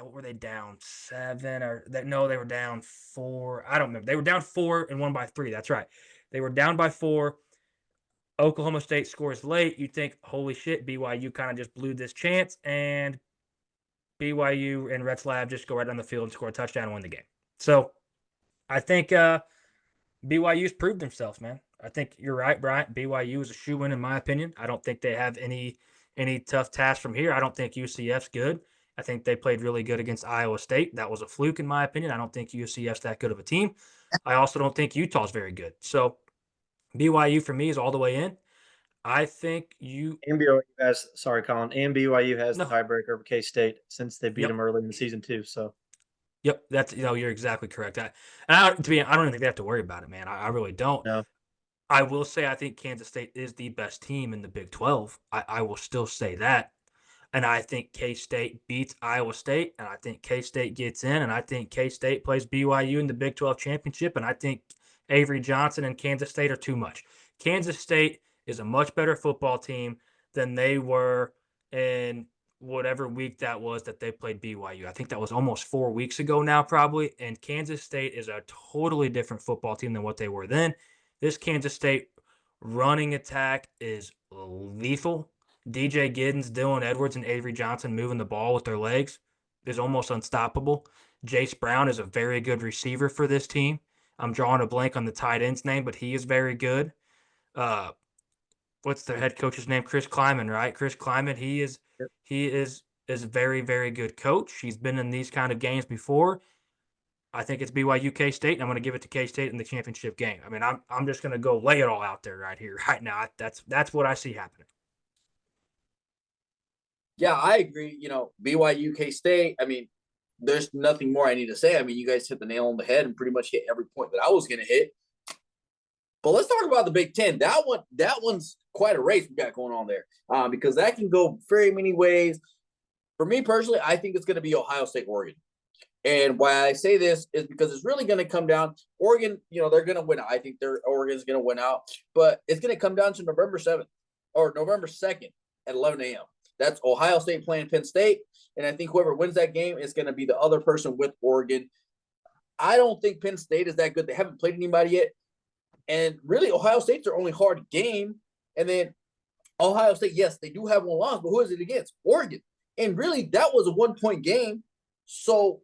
What were they down? 7 or no? They were down 4. I don't remember. They were down 4 and won by 3. That's right. They were down by 4. Oklahoma State scores late. You think, holy shit, BYU kind of just blew this chance, and BYU and Rhett's Lab just go right on the field and score a touchdown and win the game. So I think BYU's proved themselves, man. I think you're right, Bryant. BYU is a shoo-in in my opinion. I don't think they have any tough tasks from here. I don't think UCF's good. I think they played really good against Iowa State. That was a fluke in my opinion. I don't think UCF's that good of a team. I also don't think Utah's very good. So BYU for me is all the way in. I think you And BYU has, sorry, Colin, and BYU has the no. tiebreaker over K-State since they beat Yep. them early in the season too. So Yep. That's you're exactly correct. I don't even think they have to worry about it, man. I really don't. no, I will say I think Kansas State is the best team in the Big 12. I will still say that. And I think K State beats Iowa State, and I think K State gets in, and I think K State plays BYU in the Big 12 championship, and I think Avery Johnson and Kansas State are too much. Kansas State is a much better football team than they were in whatever week that was that they played BYU. I think that was almost 4 weeks ago now, probably. And Kansas State is a totally different football team than what they were then. This Kansas State running attack is lethal. DJ Giddens, Dylan Edwards, and Avery Johnson moving the ball with their legs is almost unstoppable. Jace Brown is a very good receiver for this team. I'm drawing a blank on the tight end's name, but he is very good. Uh, what's their head coach's name? Chris Kleiman, right? Chris Kleiman. He is a very, very good coach. He's been in these kind of games before. I think it's BYU K State, and I'm going to give it to K State in the championship game. I mean, I'm just going to go lay it all out there right here, right now. That's what I see happening. Yeah, I agree. BYU K State. I mean, there's nothing more I need to say. I mean, you guys hit the nail on the head and pretty much hit every point that I was going to hit. But let's talk about the Big Ten. That one's quite a race we got going on there, because that can go very many ways. For me personally, I think it's going to be Ohio State, Oregon. And why I say this is because it's really going to come down. Oregon, they're going to win out. I think Oregon's going to win out. But it's going to come down to November 7th or November 2nd at 11 a.m. That's Ohio State playing Penn State. And I think whoever wins that game is going to be the other person with Oregon. I don't think Penn State is that good. They haven't played anybody yet. And really, Ohio State's their only hard game. And then Ohio State, yes, they do have one loss, but who is it against? Oregon. And really, that was a 1-point game. So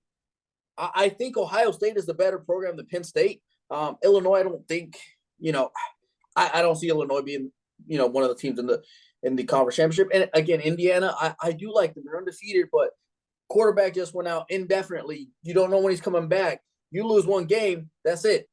I think Ohio State is the better program than Penn State. Illinois, I don't think, I don't see Illinois being, one of the teams in the conference championship. And again, Indiana, I do like them. They're undefeated, but quarterback just went out indefinitely. You don't know when he's coming back. You lose one game, that's it.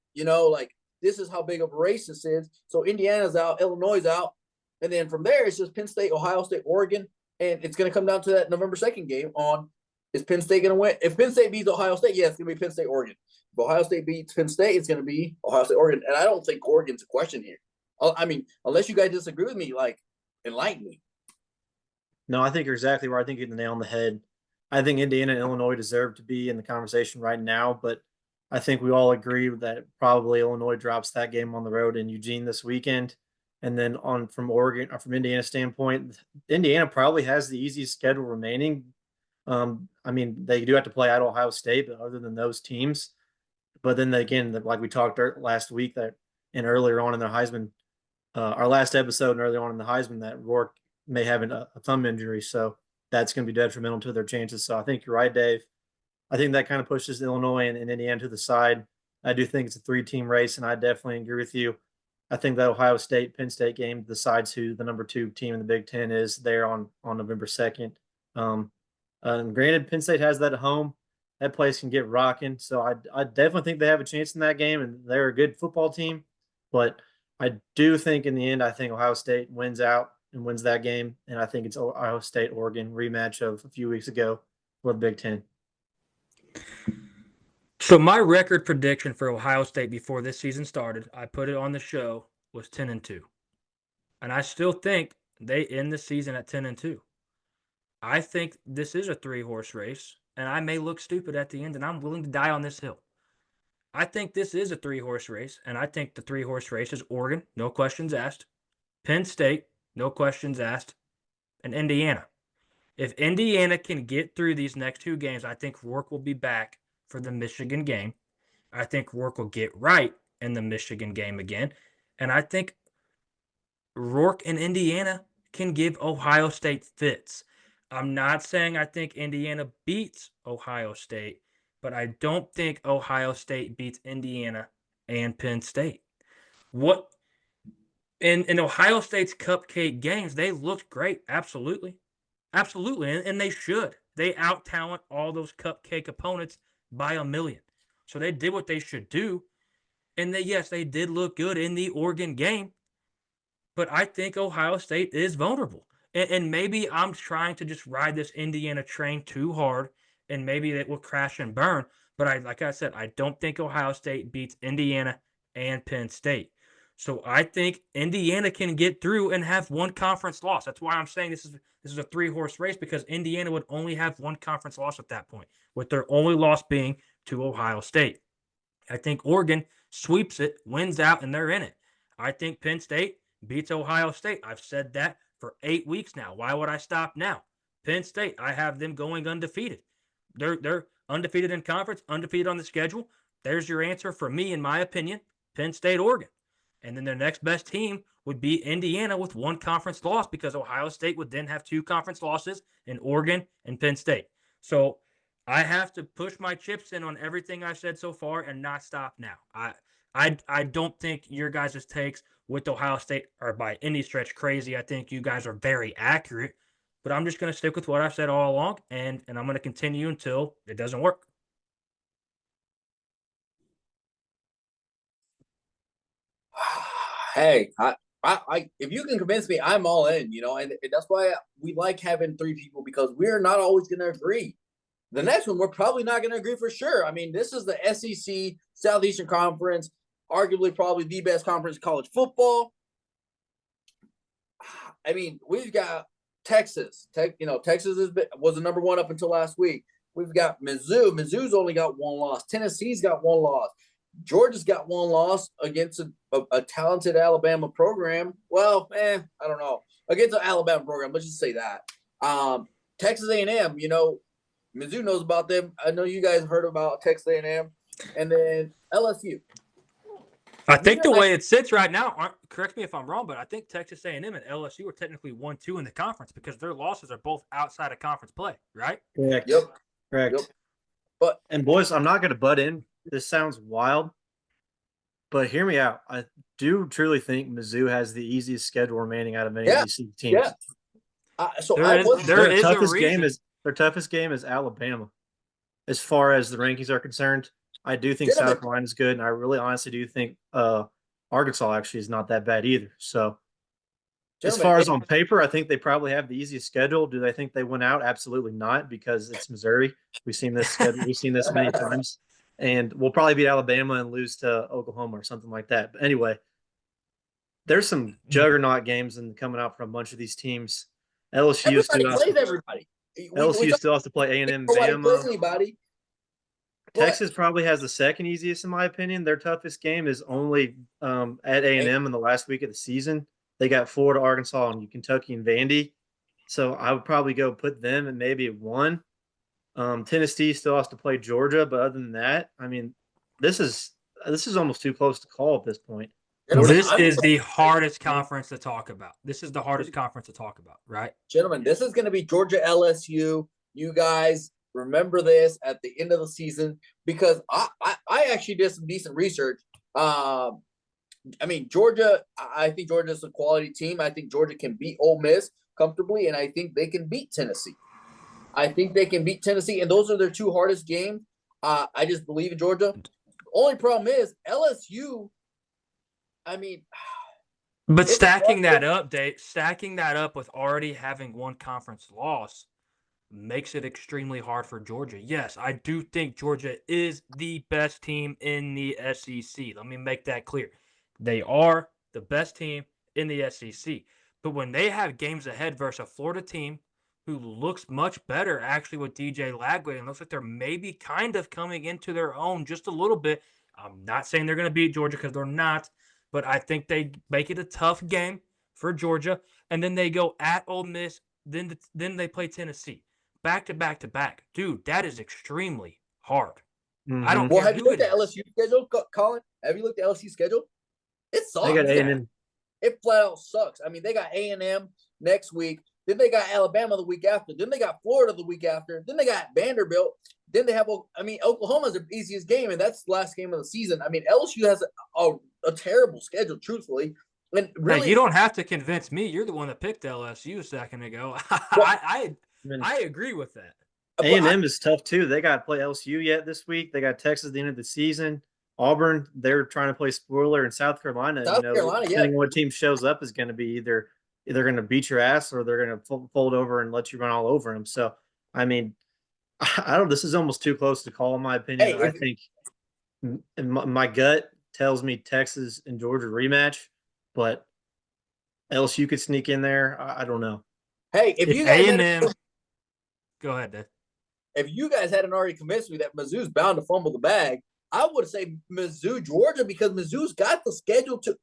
This is how big of a race this is. So Indiana's out, Illinois is out. And then from there, it's just Penn State, Ohio State, Oregon. And it's going to come down to that November 2nd game on, is Penn State going to win? If Penn State beats Ohio State, yeah, it's going to be Penn State, Oregon. If Ohio State beats Penn State, it's going to be Ohio State, Oregon. And I don't think Oregon's a question here. I mean, unless you guys disagree with me, enlighten me. no, I think you're exactly right. I think you hit the nail on the head. I think Indiana and Illinois deserve to be in the conversation right now, but I think we all agree that probably Illinois drops that game on the road in Eugene this weekend. And then from Oregon or from Indiana standpoint, Indiana probably has the easiest schedule remaining. I mean, they do have to play at Ohio State, but other than those teams, but then again, like we talked last week and earlier on in the Heisman, our last episode and earlier on in the Heisman, that Rourke may have a thumb injury, so that's going to be detrimental to their chances. So I think you're right, Dave. I think that kind of pushes Illinois and Indiana to the side. I do think it's a 3-team race, and I definitely agree with you. I think that Ohio State Penn State game decides who the number 2 team in the Big Ten is there on November 2nd. And granted, Penn State has that at home. That place can get rocking. So I definitely think they have a chance in that game, and they're a good football team. But I do think in the end, I think Ohio State wins out and wins that game. And I think it's Ohio State-Oregon rematch of a few weeks ago for the Big Ten. So my record prediction for Ohio State before this season started, I put it on the show, was 10-2. And I still think they end the season at 10-2. I think this is a 3-horse race, and I may look stupid at the end, and I'm willing to die on this hill. I think this is a 3-horse race, and I think the 3-horse race is Oregon, no questions asked, Penn State, no questions asked, and Indiana. If Indiana can get through these next 2 games, I think Rourke will be back for the Michigan game. I think Rourke will get right in the Michigan game again. And I think Rourke and Indiana can give Ohio State fits. I'm not saying I think Indiana beats Ohio State, but I don't think Ohio State beats Indiana and Penn State. What in Ohio State's cupcake games, they looked great. Absolutely. Absolutely. And they should. They out-talent all those cupcake opponents by a million. So they did what they should do. And yes, they did look good in the Oregon game. but I think Ohio State is vulnerable. And maybe I'm trying to just ride this Indiana train too hard, and maybe it will crash and burn. But like I said, I don't think Ohio State beats Indiana and Penn State. So I think Indiana can get through and have one conference loss. That's why I'm saying this is a 3-horse race, because Indiana would only have one conference loss at that point, with their only loss being to Ohio State. I think Oregon sweeps it, wins out, and they're in it. I think Penn State beats Ohio State. I've said that for 8 weeks now. Why would I stop now? Penn State, I have them going undefeated. They're undefeated in conference, undefeated on the schedule. There's your answer for me, in my opinion. Penn State, Oregon. And then their next best team would be Indiana with one conference loss, because Ohio State would then have 2 conference losses in Oregon and Penn State. So I have to push my chips in on everything I've said so far and not stop now. I don't think your guys' takes with Ohio State are by any stretch crazy. I think you guys are very accurate, but I'm just going to stick with what I've said all along, and I'm going to continue until it doesn't work. Hey, I, if you can convince me, I'm all in, and that's why we like having 3 people, because we're not always going to agree. The next one, we're probably not going to agree for sure. I mean, this is the SEC Southeastern Conference, arguably probably the best conference in college football. I mean, we've got Texas. Texas was the number 1 up until last week. We've got Mizzou. Mizzou's only got 1 loss. Tennessee's got 1 loss. Georgia's got 1 loss against a talented Alabama program. Well, I don't know. Against an Alabama program, let's just say that. Texas A&M, Mizzou knows about them. I know you guys heard about Texas A&M. And then LSU. I think the way it sits right now, correct me if I'm wrong, but I think Texas A&M and LSU are technically 1-2 in the conference, because their losses are both outside of conference play, right? Correct. Yep. Correct. Yep. And boys, I'm not going to butt in. This sounds wild, but hear me out. I do truly think Mizzou has the easiest schedule remaining out of any of these teams. Yeah. Their toughest game is Alabama. As far as the rankings are concerned, I do think South Carolina is good, and I really honestly do think Arkansas actually is not that bad either. So as far as on paper, I think they probably have the easiest schedule. Do they think they win out? Absolutely not, because it's Missouri. We've seen this schedule. We've seen this many times. And we'll probably beat Alabama and lose to Oklahoma or something like that. But anyway, there's some juggernaut games coming out from a bunch of these teams. LSU still has to play A&M, Bama. Texas probably has the second easiest, in my opinion. Their toughest game is only at A&M in the last week of the season. They got Florida, Arkansas, and Kentucky and Vandy. So I would probably go put them and maybe at 1. Tennessee still has to play Georgia, but other than that, I mean, this is almost too close to call at this point. This is the hardest conference to talk about. This is the hardest conference to talk about, right? Gentlemen, this is going to be Georgia LSU. You guys remember this at the end of the season, because I actually did some decent research. I mean, Georgia, I think Georgia's a quality team. I think Georgia can beat Ole Miss comfortably, and I think they can beat Tennessee. And those are their 2 hardest games. I just believe in Georgia. Only problem is LSU. I mean, but stacking that up with already having 1 conference loss makes it extremely hard for Georgia. Yes, I do think Georgia is the best team in the SEC. Let me make that clear. They are the best team in the SEC. But when they have games ahead versus a Florida team who looks much better actually with DJ Lagway, and looks like they're maybe kind of coming into their own just a little bit. I'm not saying they're going to beat Georgia, because they're not, but I think they make it a tough game for Georgia. And then they go at Ole Miss, then they play Tennessee. Back to back to back. Dude, that is extremely hard. Mm-hmm. I don't care. Have you looked at LSU schedule, Collin? Have you looked at LSU schedule? It sucks. They got A&M. It flat out sucks. I mean, they got A&M next week. Then they got Alabama the week after. Then they got Florida the week after. Then they got Vanderbilt. Then they have, Oklahoma's the easiest game, and that's the last game of the season. I mean, LSU has a terrible schedule, truthfully. And really, hey, you don't have to convince me. You're the one that picked LSU a second ago. I agree with that. A&M is tough, too. They got to play LSU yet this week. They got Texas at the end of the season. Auburn, they're trying to play spoiler, and South Carolina, South Carolina, depending on what team shows up, is going to be either going to beat your ass or they're going to fold over and let you run all over them. So, I mean, I don't. This is almost too close to call, in my opinion. Hey, I think my gut tells me Texas and Georgia rematch, but LSU could sneak in there. I don't know. Hey, if you guys go ahead, Dave. If you guys hadn't already convinced me that Mizzou's bound to fumble the bag, I would say Mizzou, Georgia, because Mizzou's got the schedule to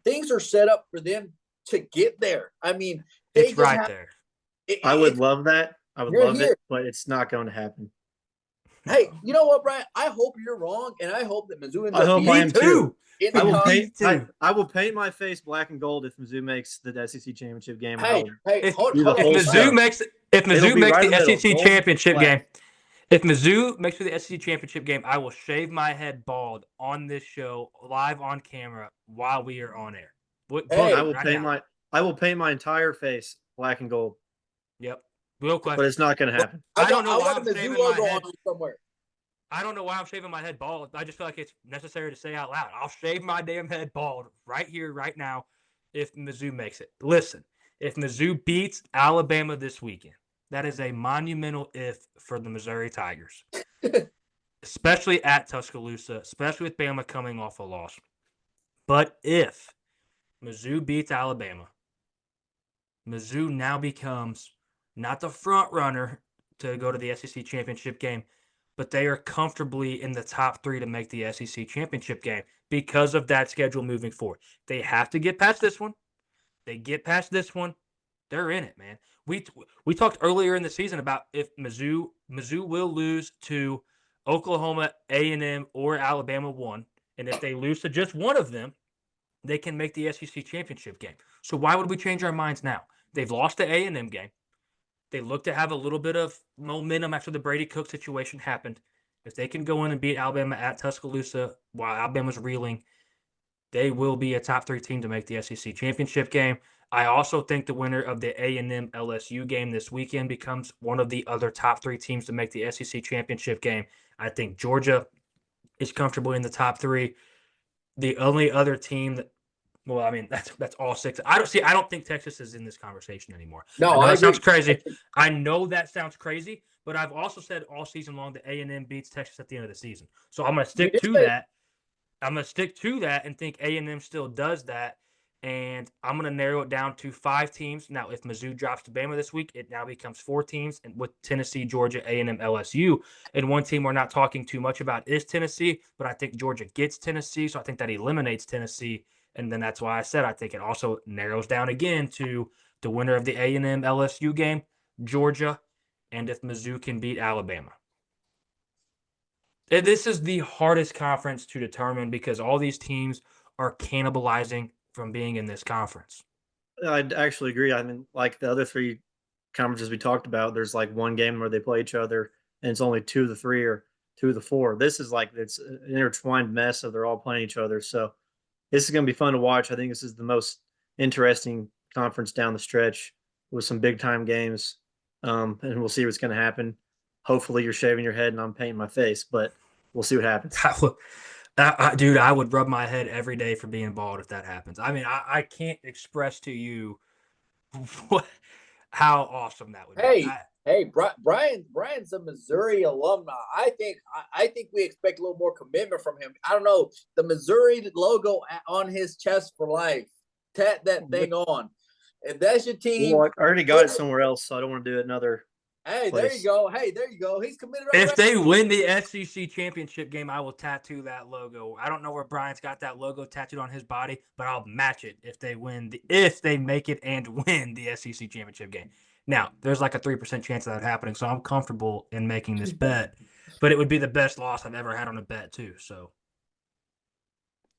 things are set up for them to get there. I mean, it's right there. I would love that. I would love it, but it's not going to happen. Hey, you know what, Brian? I hope you're wrong, and I hope that Mizzou ends up. I hope I am too. I will paint my face black and gold if Mizzou makes the SEC championship game. If Mizzou makes the SEC championship game, if Mizzou makes it to the SEC championship game, I will shave my head bald on this show, live on camera, while we are on air. I will paint my entire face black and gold. Yep. Real question. But it's not going to happen. I don't know why I'm shaving my head somewhere. I don't know why I'm shaving my head bald. I just feel like it's necessary to say out loud. I'll shave my damn head bald right here, right now, if Mizzou makes it. Listen, if Mizzou beats Alabama this weekend, that is a monumental if for the Missouri Tigers, especially at Tuscaloosa, especially with Bama coming off a loss. But if Mizzou beats Alabama, Mizzou now becomes not the front runner to go to the SEC championship game, but they are comfortably in the top 3 to make the SEC championship game because of that schedule moving forward. They have to get past this one. They get past this one, they're in it, man. We talked earlier in the season about if Mizzou will lose to Oklahoma, A&M, or Alabama 1, and if they lose to just one of them, they can make the SEC championship game. So why would we change our minds now? They've lost the A&M game. They look to have a little bit of momentum after the Brady Cook situation happened. If they can go in and beat Alabama at Tuscaloosa while Alabama's reeling, they will be a top 3 team to make the SEC championship game. I also think the winner of the A&M LSU game this weekend becomes one of the other top 3 teams to make the SEC championship game. I think Georgia is comfortably in the top 3. The only other team that, well, I mean, that's all 6. I don't think Texas is in this conversation anymore. No, that sounds crazy. I know that sounds crazy, but I've also said all season long that A&M beats Texas at the end of the season. So I'm going to stick to that. I'm going to stick to that and think A&M still does that. And I'm going to narrow it down to 5 teams. Now, if Mizzou drops to Bama this week, it now becomes 4 teams, and with Tennessee, Georgia, A&M, LSU. And one team we're not talking too much about is Tennessee, but I think Georgia gets Tennessee, so I think that eliminates Tennessee. And then that's why I said I think it also narrows down again to the winner of the A&M LSU game, Georgia, and if Mizzou can beat Alabama. This is the hardest conference to determine because all these teams are cannibalizing from being in this conference. I'd actually agree. I mean, like the other 3 conferences we talked about, there's like one game where they play each other, and it's only 2 of the 3 or 2 of the 4. This is like it's an intertwined mess of they're all playing each other. So this is going to be fun to watch. I think this is the most interesting conference down the stretch with some big time games, and we'll see what's going to happen. Hopefully, you're shaving your head and I'm painting my face, but we'll see what happens. Dude, I would rub my head every day for being bald if that happens. I mean, I can't express to you how awesome that would be. Hey, Brian's a Missouri alumni. I think we expect a little more commitment from him. I don't know, the Missouri logo on his chest for life. Tat that thing on. If that's your team, well, I already got it somewhere else, so I don't want to do it another. Hey, there you go. He's committed. If they win the SEC championship game, I will tattoo that logo. I don't know where Bryant's got that logo tattooed on his body, but I'll match it if they make it and win the SEC championship game. Now, there's like a 3% chance of that happening, so I'm comfortable in making this bet. But it would be the best loss I've ever had on a bet too. So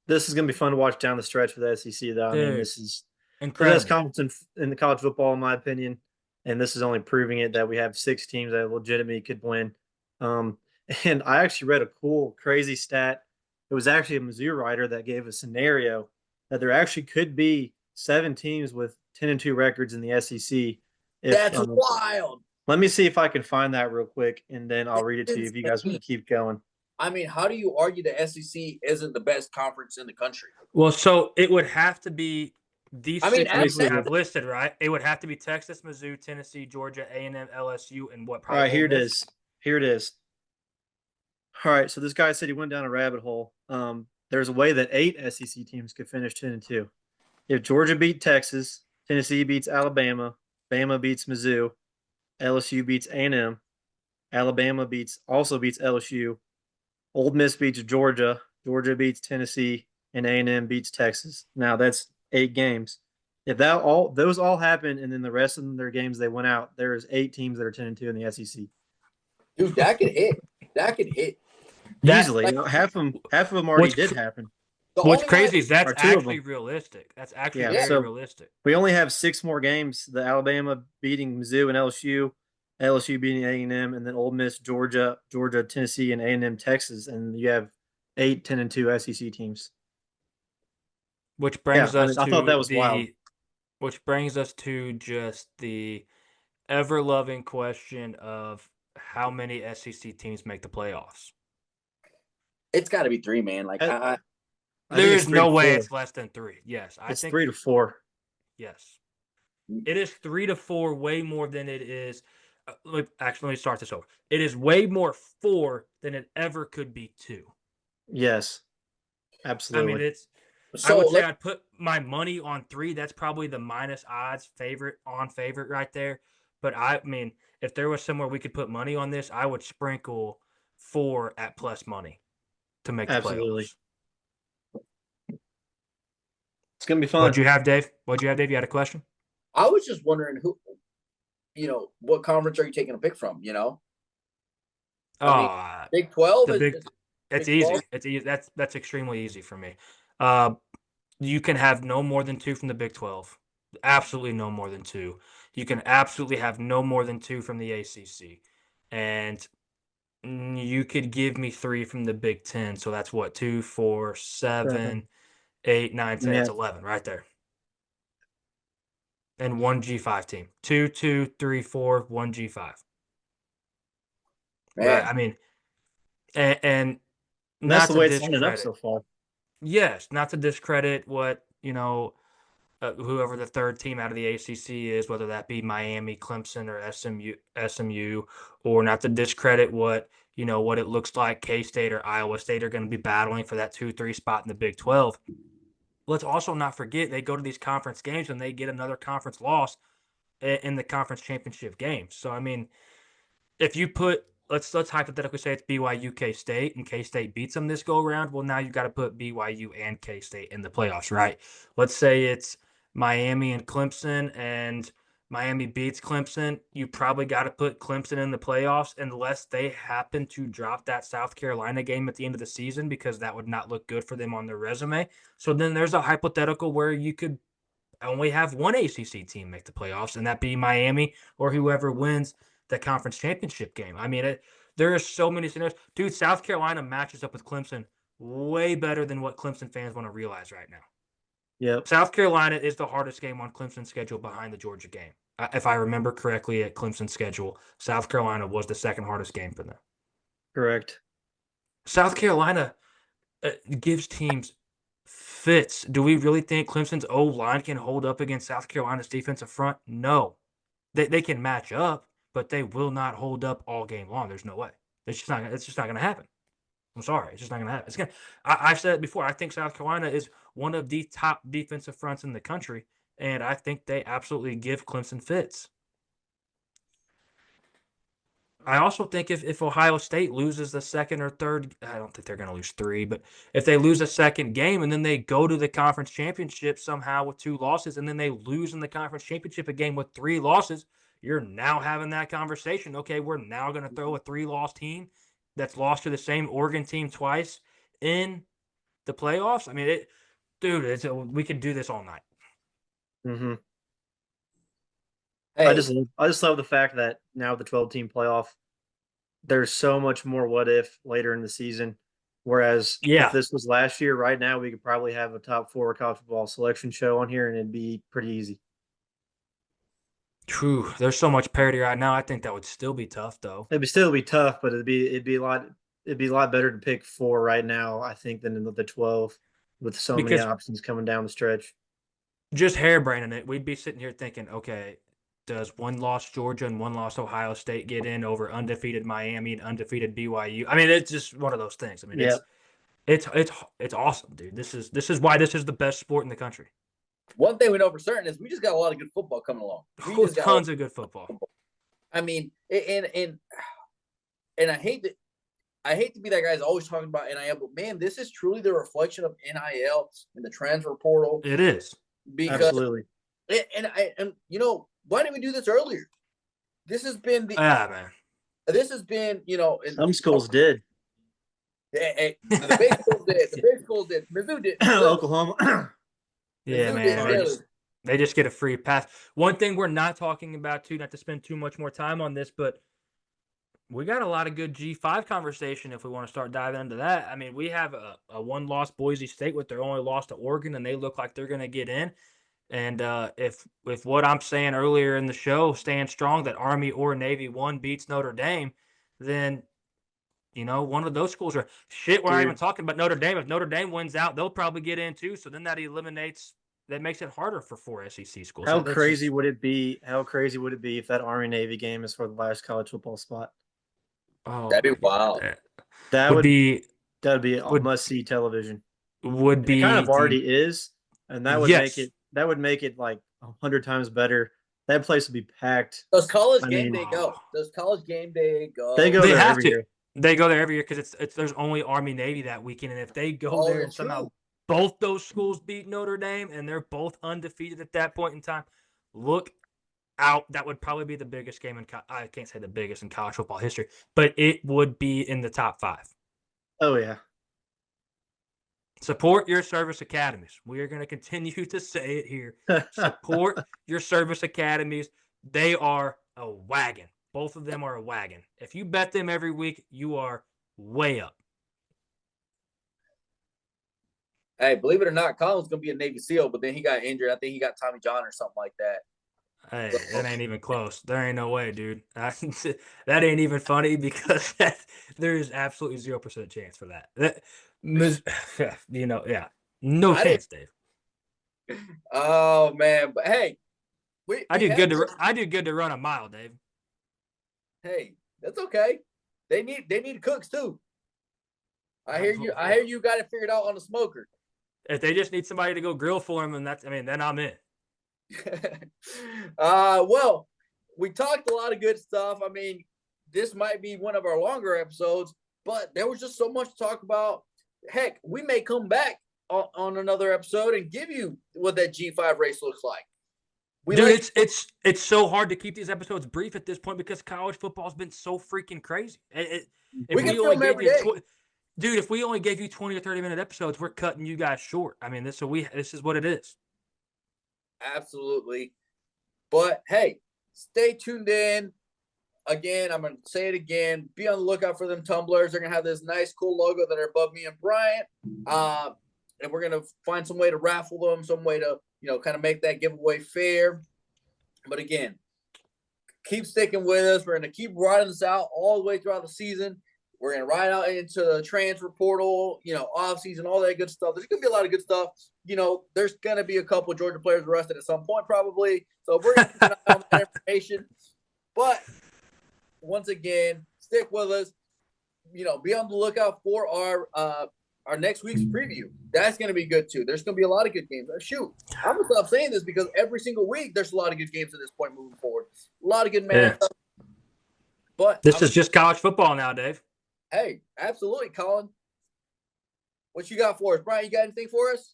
this is going to be fun to watch down the stretch for the SEC, though. Dude, I mean, this is incredible. The best conference in the college football, in my opinion. And this is only proving it that we have 6 teams that legitimately could win. And I actually read a cool, crazy stat. It was actually a Mizzou writer that gave a scenario that there actually could be 7 teams with 10-2 records in the SEC. That's wild. Let me see if I can find that real quick, and then I'll read it to you if you guys want to keep going. I mean, how do you argue the SEC isn't the best conference in the country? Well, so it would have to be these I mean, six teams we at have listed, right? It would have to be Texas, Mizzou, Tennessee, Georgia, A&M, LSU, and what? All Probably right, here Ole it Miss? is. Here it is. All right, so this guy said he went down a rabbit hole. There's a way that 8 SEC teams could finish 10-2. If Georgia beat Texas, Tennessee beats Alabama, Bama beats Mizzou, LSU beats A&M, Alabama also beats LSU, Ole Miss beats Georgia, Georgia beats Tennessee, and A&M beats Texas. Now that's 8 games. If those all happen, and then the rest of their games they went out, there's 8 teams that are 10-2 in the SEC. Dude, that could hit. That could hit. Easily. Like, half of them already did happen. What's crazy is that's Or 2 of actually them. realistic. That's actually Yeah, very so realistic. we only have 6 more games. The Alabama beating Mizzou and LSU beating A&M, and then Ole Miss, Georgia, Tennessee, and A&M, Texas, and you have 8 10-2 SEC teams. Which brings us I thought that to was wild. which brings us to just the ever-loving question of how many SEC teams make the playoffs. it's got to be 3, man. Like, I There think it's is 3 no to way 4. it's less than 3. Yes, I It's think 3 to 4. yes. It is 3 to 4, way more than it is. Let me start this over. It is way more 4 than it ever could be 2. Yes, absolutely. I mean, I would say I'd put my money on 3. That's probably the minus odds favorite right there. But I mean, if there was somewhere we could put money on this, I would sprinkle 4 at plus money to make the Absolutely. playoffs. It's gonna be fun. What'd you have, Dave? You had a question? I was just wondering what conference are you taking a pick from? Big 12 it's Big easy. 12? It's easy. That's extremely easy for me. You can have no more than 2 from the Big 12. Absolutely no more than 2. You can absolutely have no more than 2 from the ACC. And you could give me 3 from the Big 10. So that's what? 2, 4, 7, 8, 9, 10. It's 11 right there. And 1 G5 team. 2, 2, 3, 4, 1 G5. Man. Right. I mean, and that's not the way to it's ended up discredit. so far. Yes, not to discredit what, whoever the third team out of the ACC is, whether that be Miami, Clemson, or SMU, or not to discredit what it looks like K-State or Iowa State are going to be battling for that 2-3 spot in the Big 12. Let's also not forget they go to these conference games and they get another conference loss in the conference championship game. So, I mean, if you put let's hypothetically say it's BYU K-State and K-State beats them this go around, well, now you've got to put BYU and K-State in the playoffs, right? Let's say it's Miami and Clemson and Miami beats Clemson. You probably got to put Clemson in the playoffs unless they happen to drop that South Carolina game at the end of the season, because that would not look good for them on their resume. So then there's a hypothetical where you could only have one ACC team make the playoffs, and that be Miami or whoever wins the conference championship game. I mean, there are so many scenarios. Dude, South Carolina matches up with Clemson way better than what Clemson fans want to realize right now. Yep. South Carolina is the hardest game on Clemson's schedule behind the Georgia game. If I remember correctly, at Clemson's schedule, South Carolina was the second hardest game for them. Correct. South Carolina gives teams fits. Do we really think Clemson's O-line can hold up against South Carolina's defensive front? No. They can match up, but they will not hold up all game long. There's no way. It's just not going to happen. I'm sorry. It's just not going to happen. I've said it before. I think South Carolina is one of the top defensive fronts in the country, and I think they absolutely give Clemson fits. I also think if Ohio State loses the second or third, I don't think they're going to lose 3, but if they lose a second game and then they go to the conference championship somehow with 2 losses and then they lose in the conference championship a game with 3 losses, you're now having that conversation. Okay, we're now going to throw a 3-loss team that's lost to the same Oregon team twice in the playoffs. I mean, we could do this all night. Mm-hmm. Hey, I just love the fact that now the 12-team playoff, there's so much more what if later in the season. Whereas if this was last year, right now we could probably have a top 4 college football selection show on here, and it'd be pretty easy. True. There's so much parity right now. I think that would still be tough, though. It'd still be tough, but it'd be a lot. it'd be a lot better to pick 4 right now, I think, than the 12 with so many Because options coming down the stretch. just hairbraining it, we'd be sitting here thinking, okay, does 1-loss Georgia and 1-loss Ohio State get in over undefeated Miami and undefeated BYU? I mean, it's just one of those things. I mean, Yeah, it's awesome, dude. This is why this is the best sport in the country. One thing we know for certain is we just got a lot of good football coming along. We just got Tons of good football. I mean, and I hate to be that guy who's always talking about NIL, but man, this is truly the reflection of NIL and the transfer portal. It is. Because, absolutely. And you know, why didn't we do this earlier? This has been man. This has been, you know, Some schools did. the big schools did. The big schools did. Mizzou did. Oklahoma. Yeah, Mizzou man. did. They just get a free pass. One thing we're not talking about, too, not to spend too much more time on this, but we got a lot of good G5 conversation if we want to start diving into that. I mean, we have a 1-loss Boise State with their only loss to Oregon, and they look like they're going to get in. And if what I'm saying earlier in the show stands strong, that Army or Navy 1 beats Notre Dame, then, you know, one of those schools are – shit, we're not even talking about Notre Dame. If Notre Dame wins out, they'll probably get in too. So then that eliminates – that makes it harder for 4 SEC schools. How crazy would it be? How crazy would it be if that Army Navy game is for the last college football spot? Oh, that'd be wild. That would be must see television. Would be it kind of already is, and that would make it like 100 times better. That place would be packed. Does college game day go? Does college game day go? They go there every year. They go there every year because it's there's only Army Navy that weekend, and if they go there and somehow both those schools beat Notre Dame and they're both undefeated at that point in time, look out. That would probably be the biggest game I can't say the biggest in college football history, but it would be in the top 5. Oh yeah. Support your service academies. We are going to continue to say it here. Support your service academies. They are a wagon. Both of them are a wagon. If you bet them every week, you are way up. Hey, believe it or not, Collin's going to be a Navy SEAL, but then he got injured. I think he got Tommy John or something like that. Hey, that ain't even close. There ain't no way, dude. That ain't even funny because there is absolutely 0% chance for that. You know, yeah. No chance, Dave. Oh, man. But, hey. I do good to run a mile, Dave. Hey, that's okay. They need cooks, too. I hear you got it figured out on the smoker. If they just need somebody to go grill for them, then I'm in. Well, we talked a lot of good stuff. I mean, this might be one of our longer episodes, but there was just so much to talk about. Heck, we may come back on another episode and give you what that G5 race looks like. It's so hard to keep these episodes brief at this point because college football has been so freaking crazy. We can film every day. Dude, if we only gave you 20 or 30-minute episodes, we're cutting you guys short. I mean, this is what it is. Absolutely. But, hey, stay tuned in. Again, I'm going to say it again. Be on the lookout for them tumblers. They're going to have this nice, cool logo that are above me and Bryant. And we're going to find some way to raffle them, some way to, kind of make that giveaway fair. But, again, keep sticking with us. We're going to keep riding this out all the way throughout the season. We're going to ride out into the transfer portal, off season, all that good stuff. There's going to be a lot of good stuff. There's going to be a couple of Georgia players arrested at some point probably. So we're going to keep an eye on that information. But once again, stick with us. Be on the lookout for our next week's preview. That's going to be good too. There's going to be a lot of good games. Shoot, I'm going to stop saying this because every single week there's a lot of good games at this point moving forward. A lot of good matchups. Yeah. But this is just college football now, Dave. Hey, absolutely, Collin. What you got for us, Brian? You got anything for us?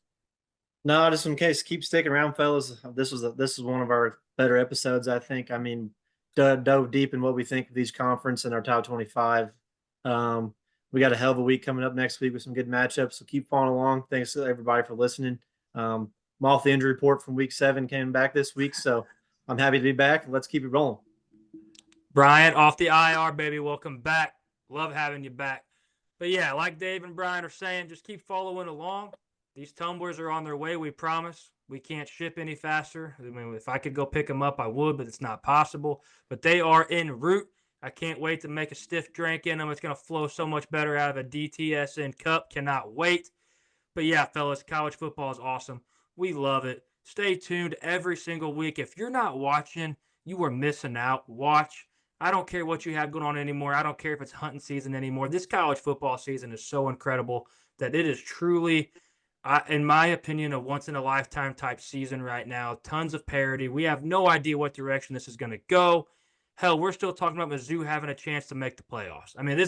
No, just in case. Keep sticking around, fellas. This is one of our better episodes, I think. I mean, dove deep in what we think of each conference and our top 25. We got a hell of a week coming up next week with some good matchups. So keep following along. Thanks to everybody for listening. I'm off the injury report from week 7, came back this week, so I'm happy to be back. Let's keep it rolling. Bryant off the IR, baby. Welcome back. Love having you back. But yeah, like Dave and Brian are saying, just keep following along. These tumblers are on their way, we promise. We can't ship any faster. I mean, if I could go pick them up, I would, but it's not possible. But they are en route. I can't wait to make a stiff drink in them. It's going to flow so much better out of a DTSN cup. Cannot wait. But yeah, fellas, college football is awesome. We love it. Stay tuned every single week. If you're not watching, you are missing out. Watch. I don't care what you have going on anymore. I don't care if it's hunting season anymore. This college football season is so incredible that it is truly, in my opinion, a once-in-a-lifetime type season right now. Tons of parity. We have no idea what direction this is going to go. Hell, we're still talking about Mizzou having a chance to make the playoffs. I mean,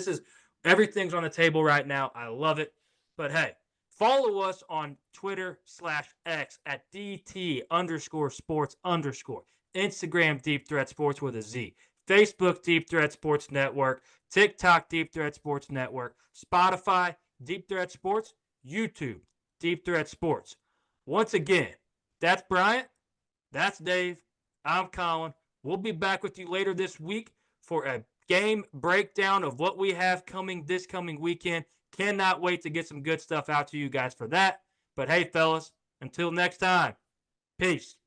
everything's on the table right now. I love it. But hey, follow us on Twitter/X at DT_sports_. Instagram Deep Threat Sports with a Z. Facebook Deep Threat Sports Network. TikTok Deep Threat Sports Network. Spotify Deep Threat Sports. YouTube Deep Threat Sports. Once again, that's Bryant. That's Dave. I'm Collin. We'll be back with you later this week for a game breakdown of what we have coming this coming weekend. Cannot wait to get some good stuff out to you guys for that. But hey, fellas, until next time, peace.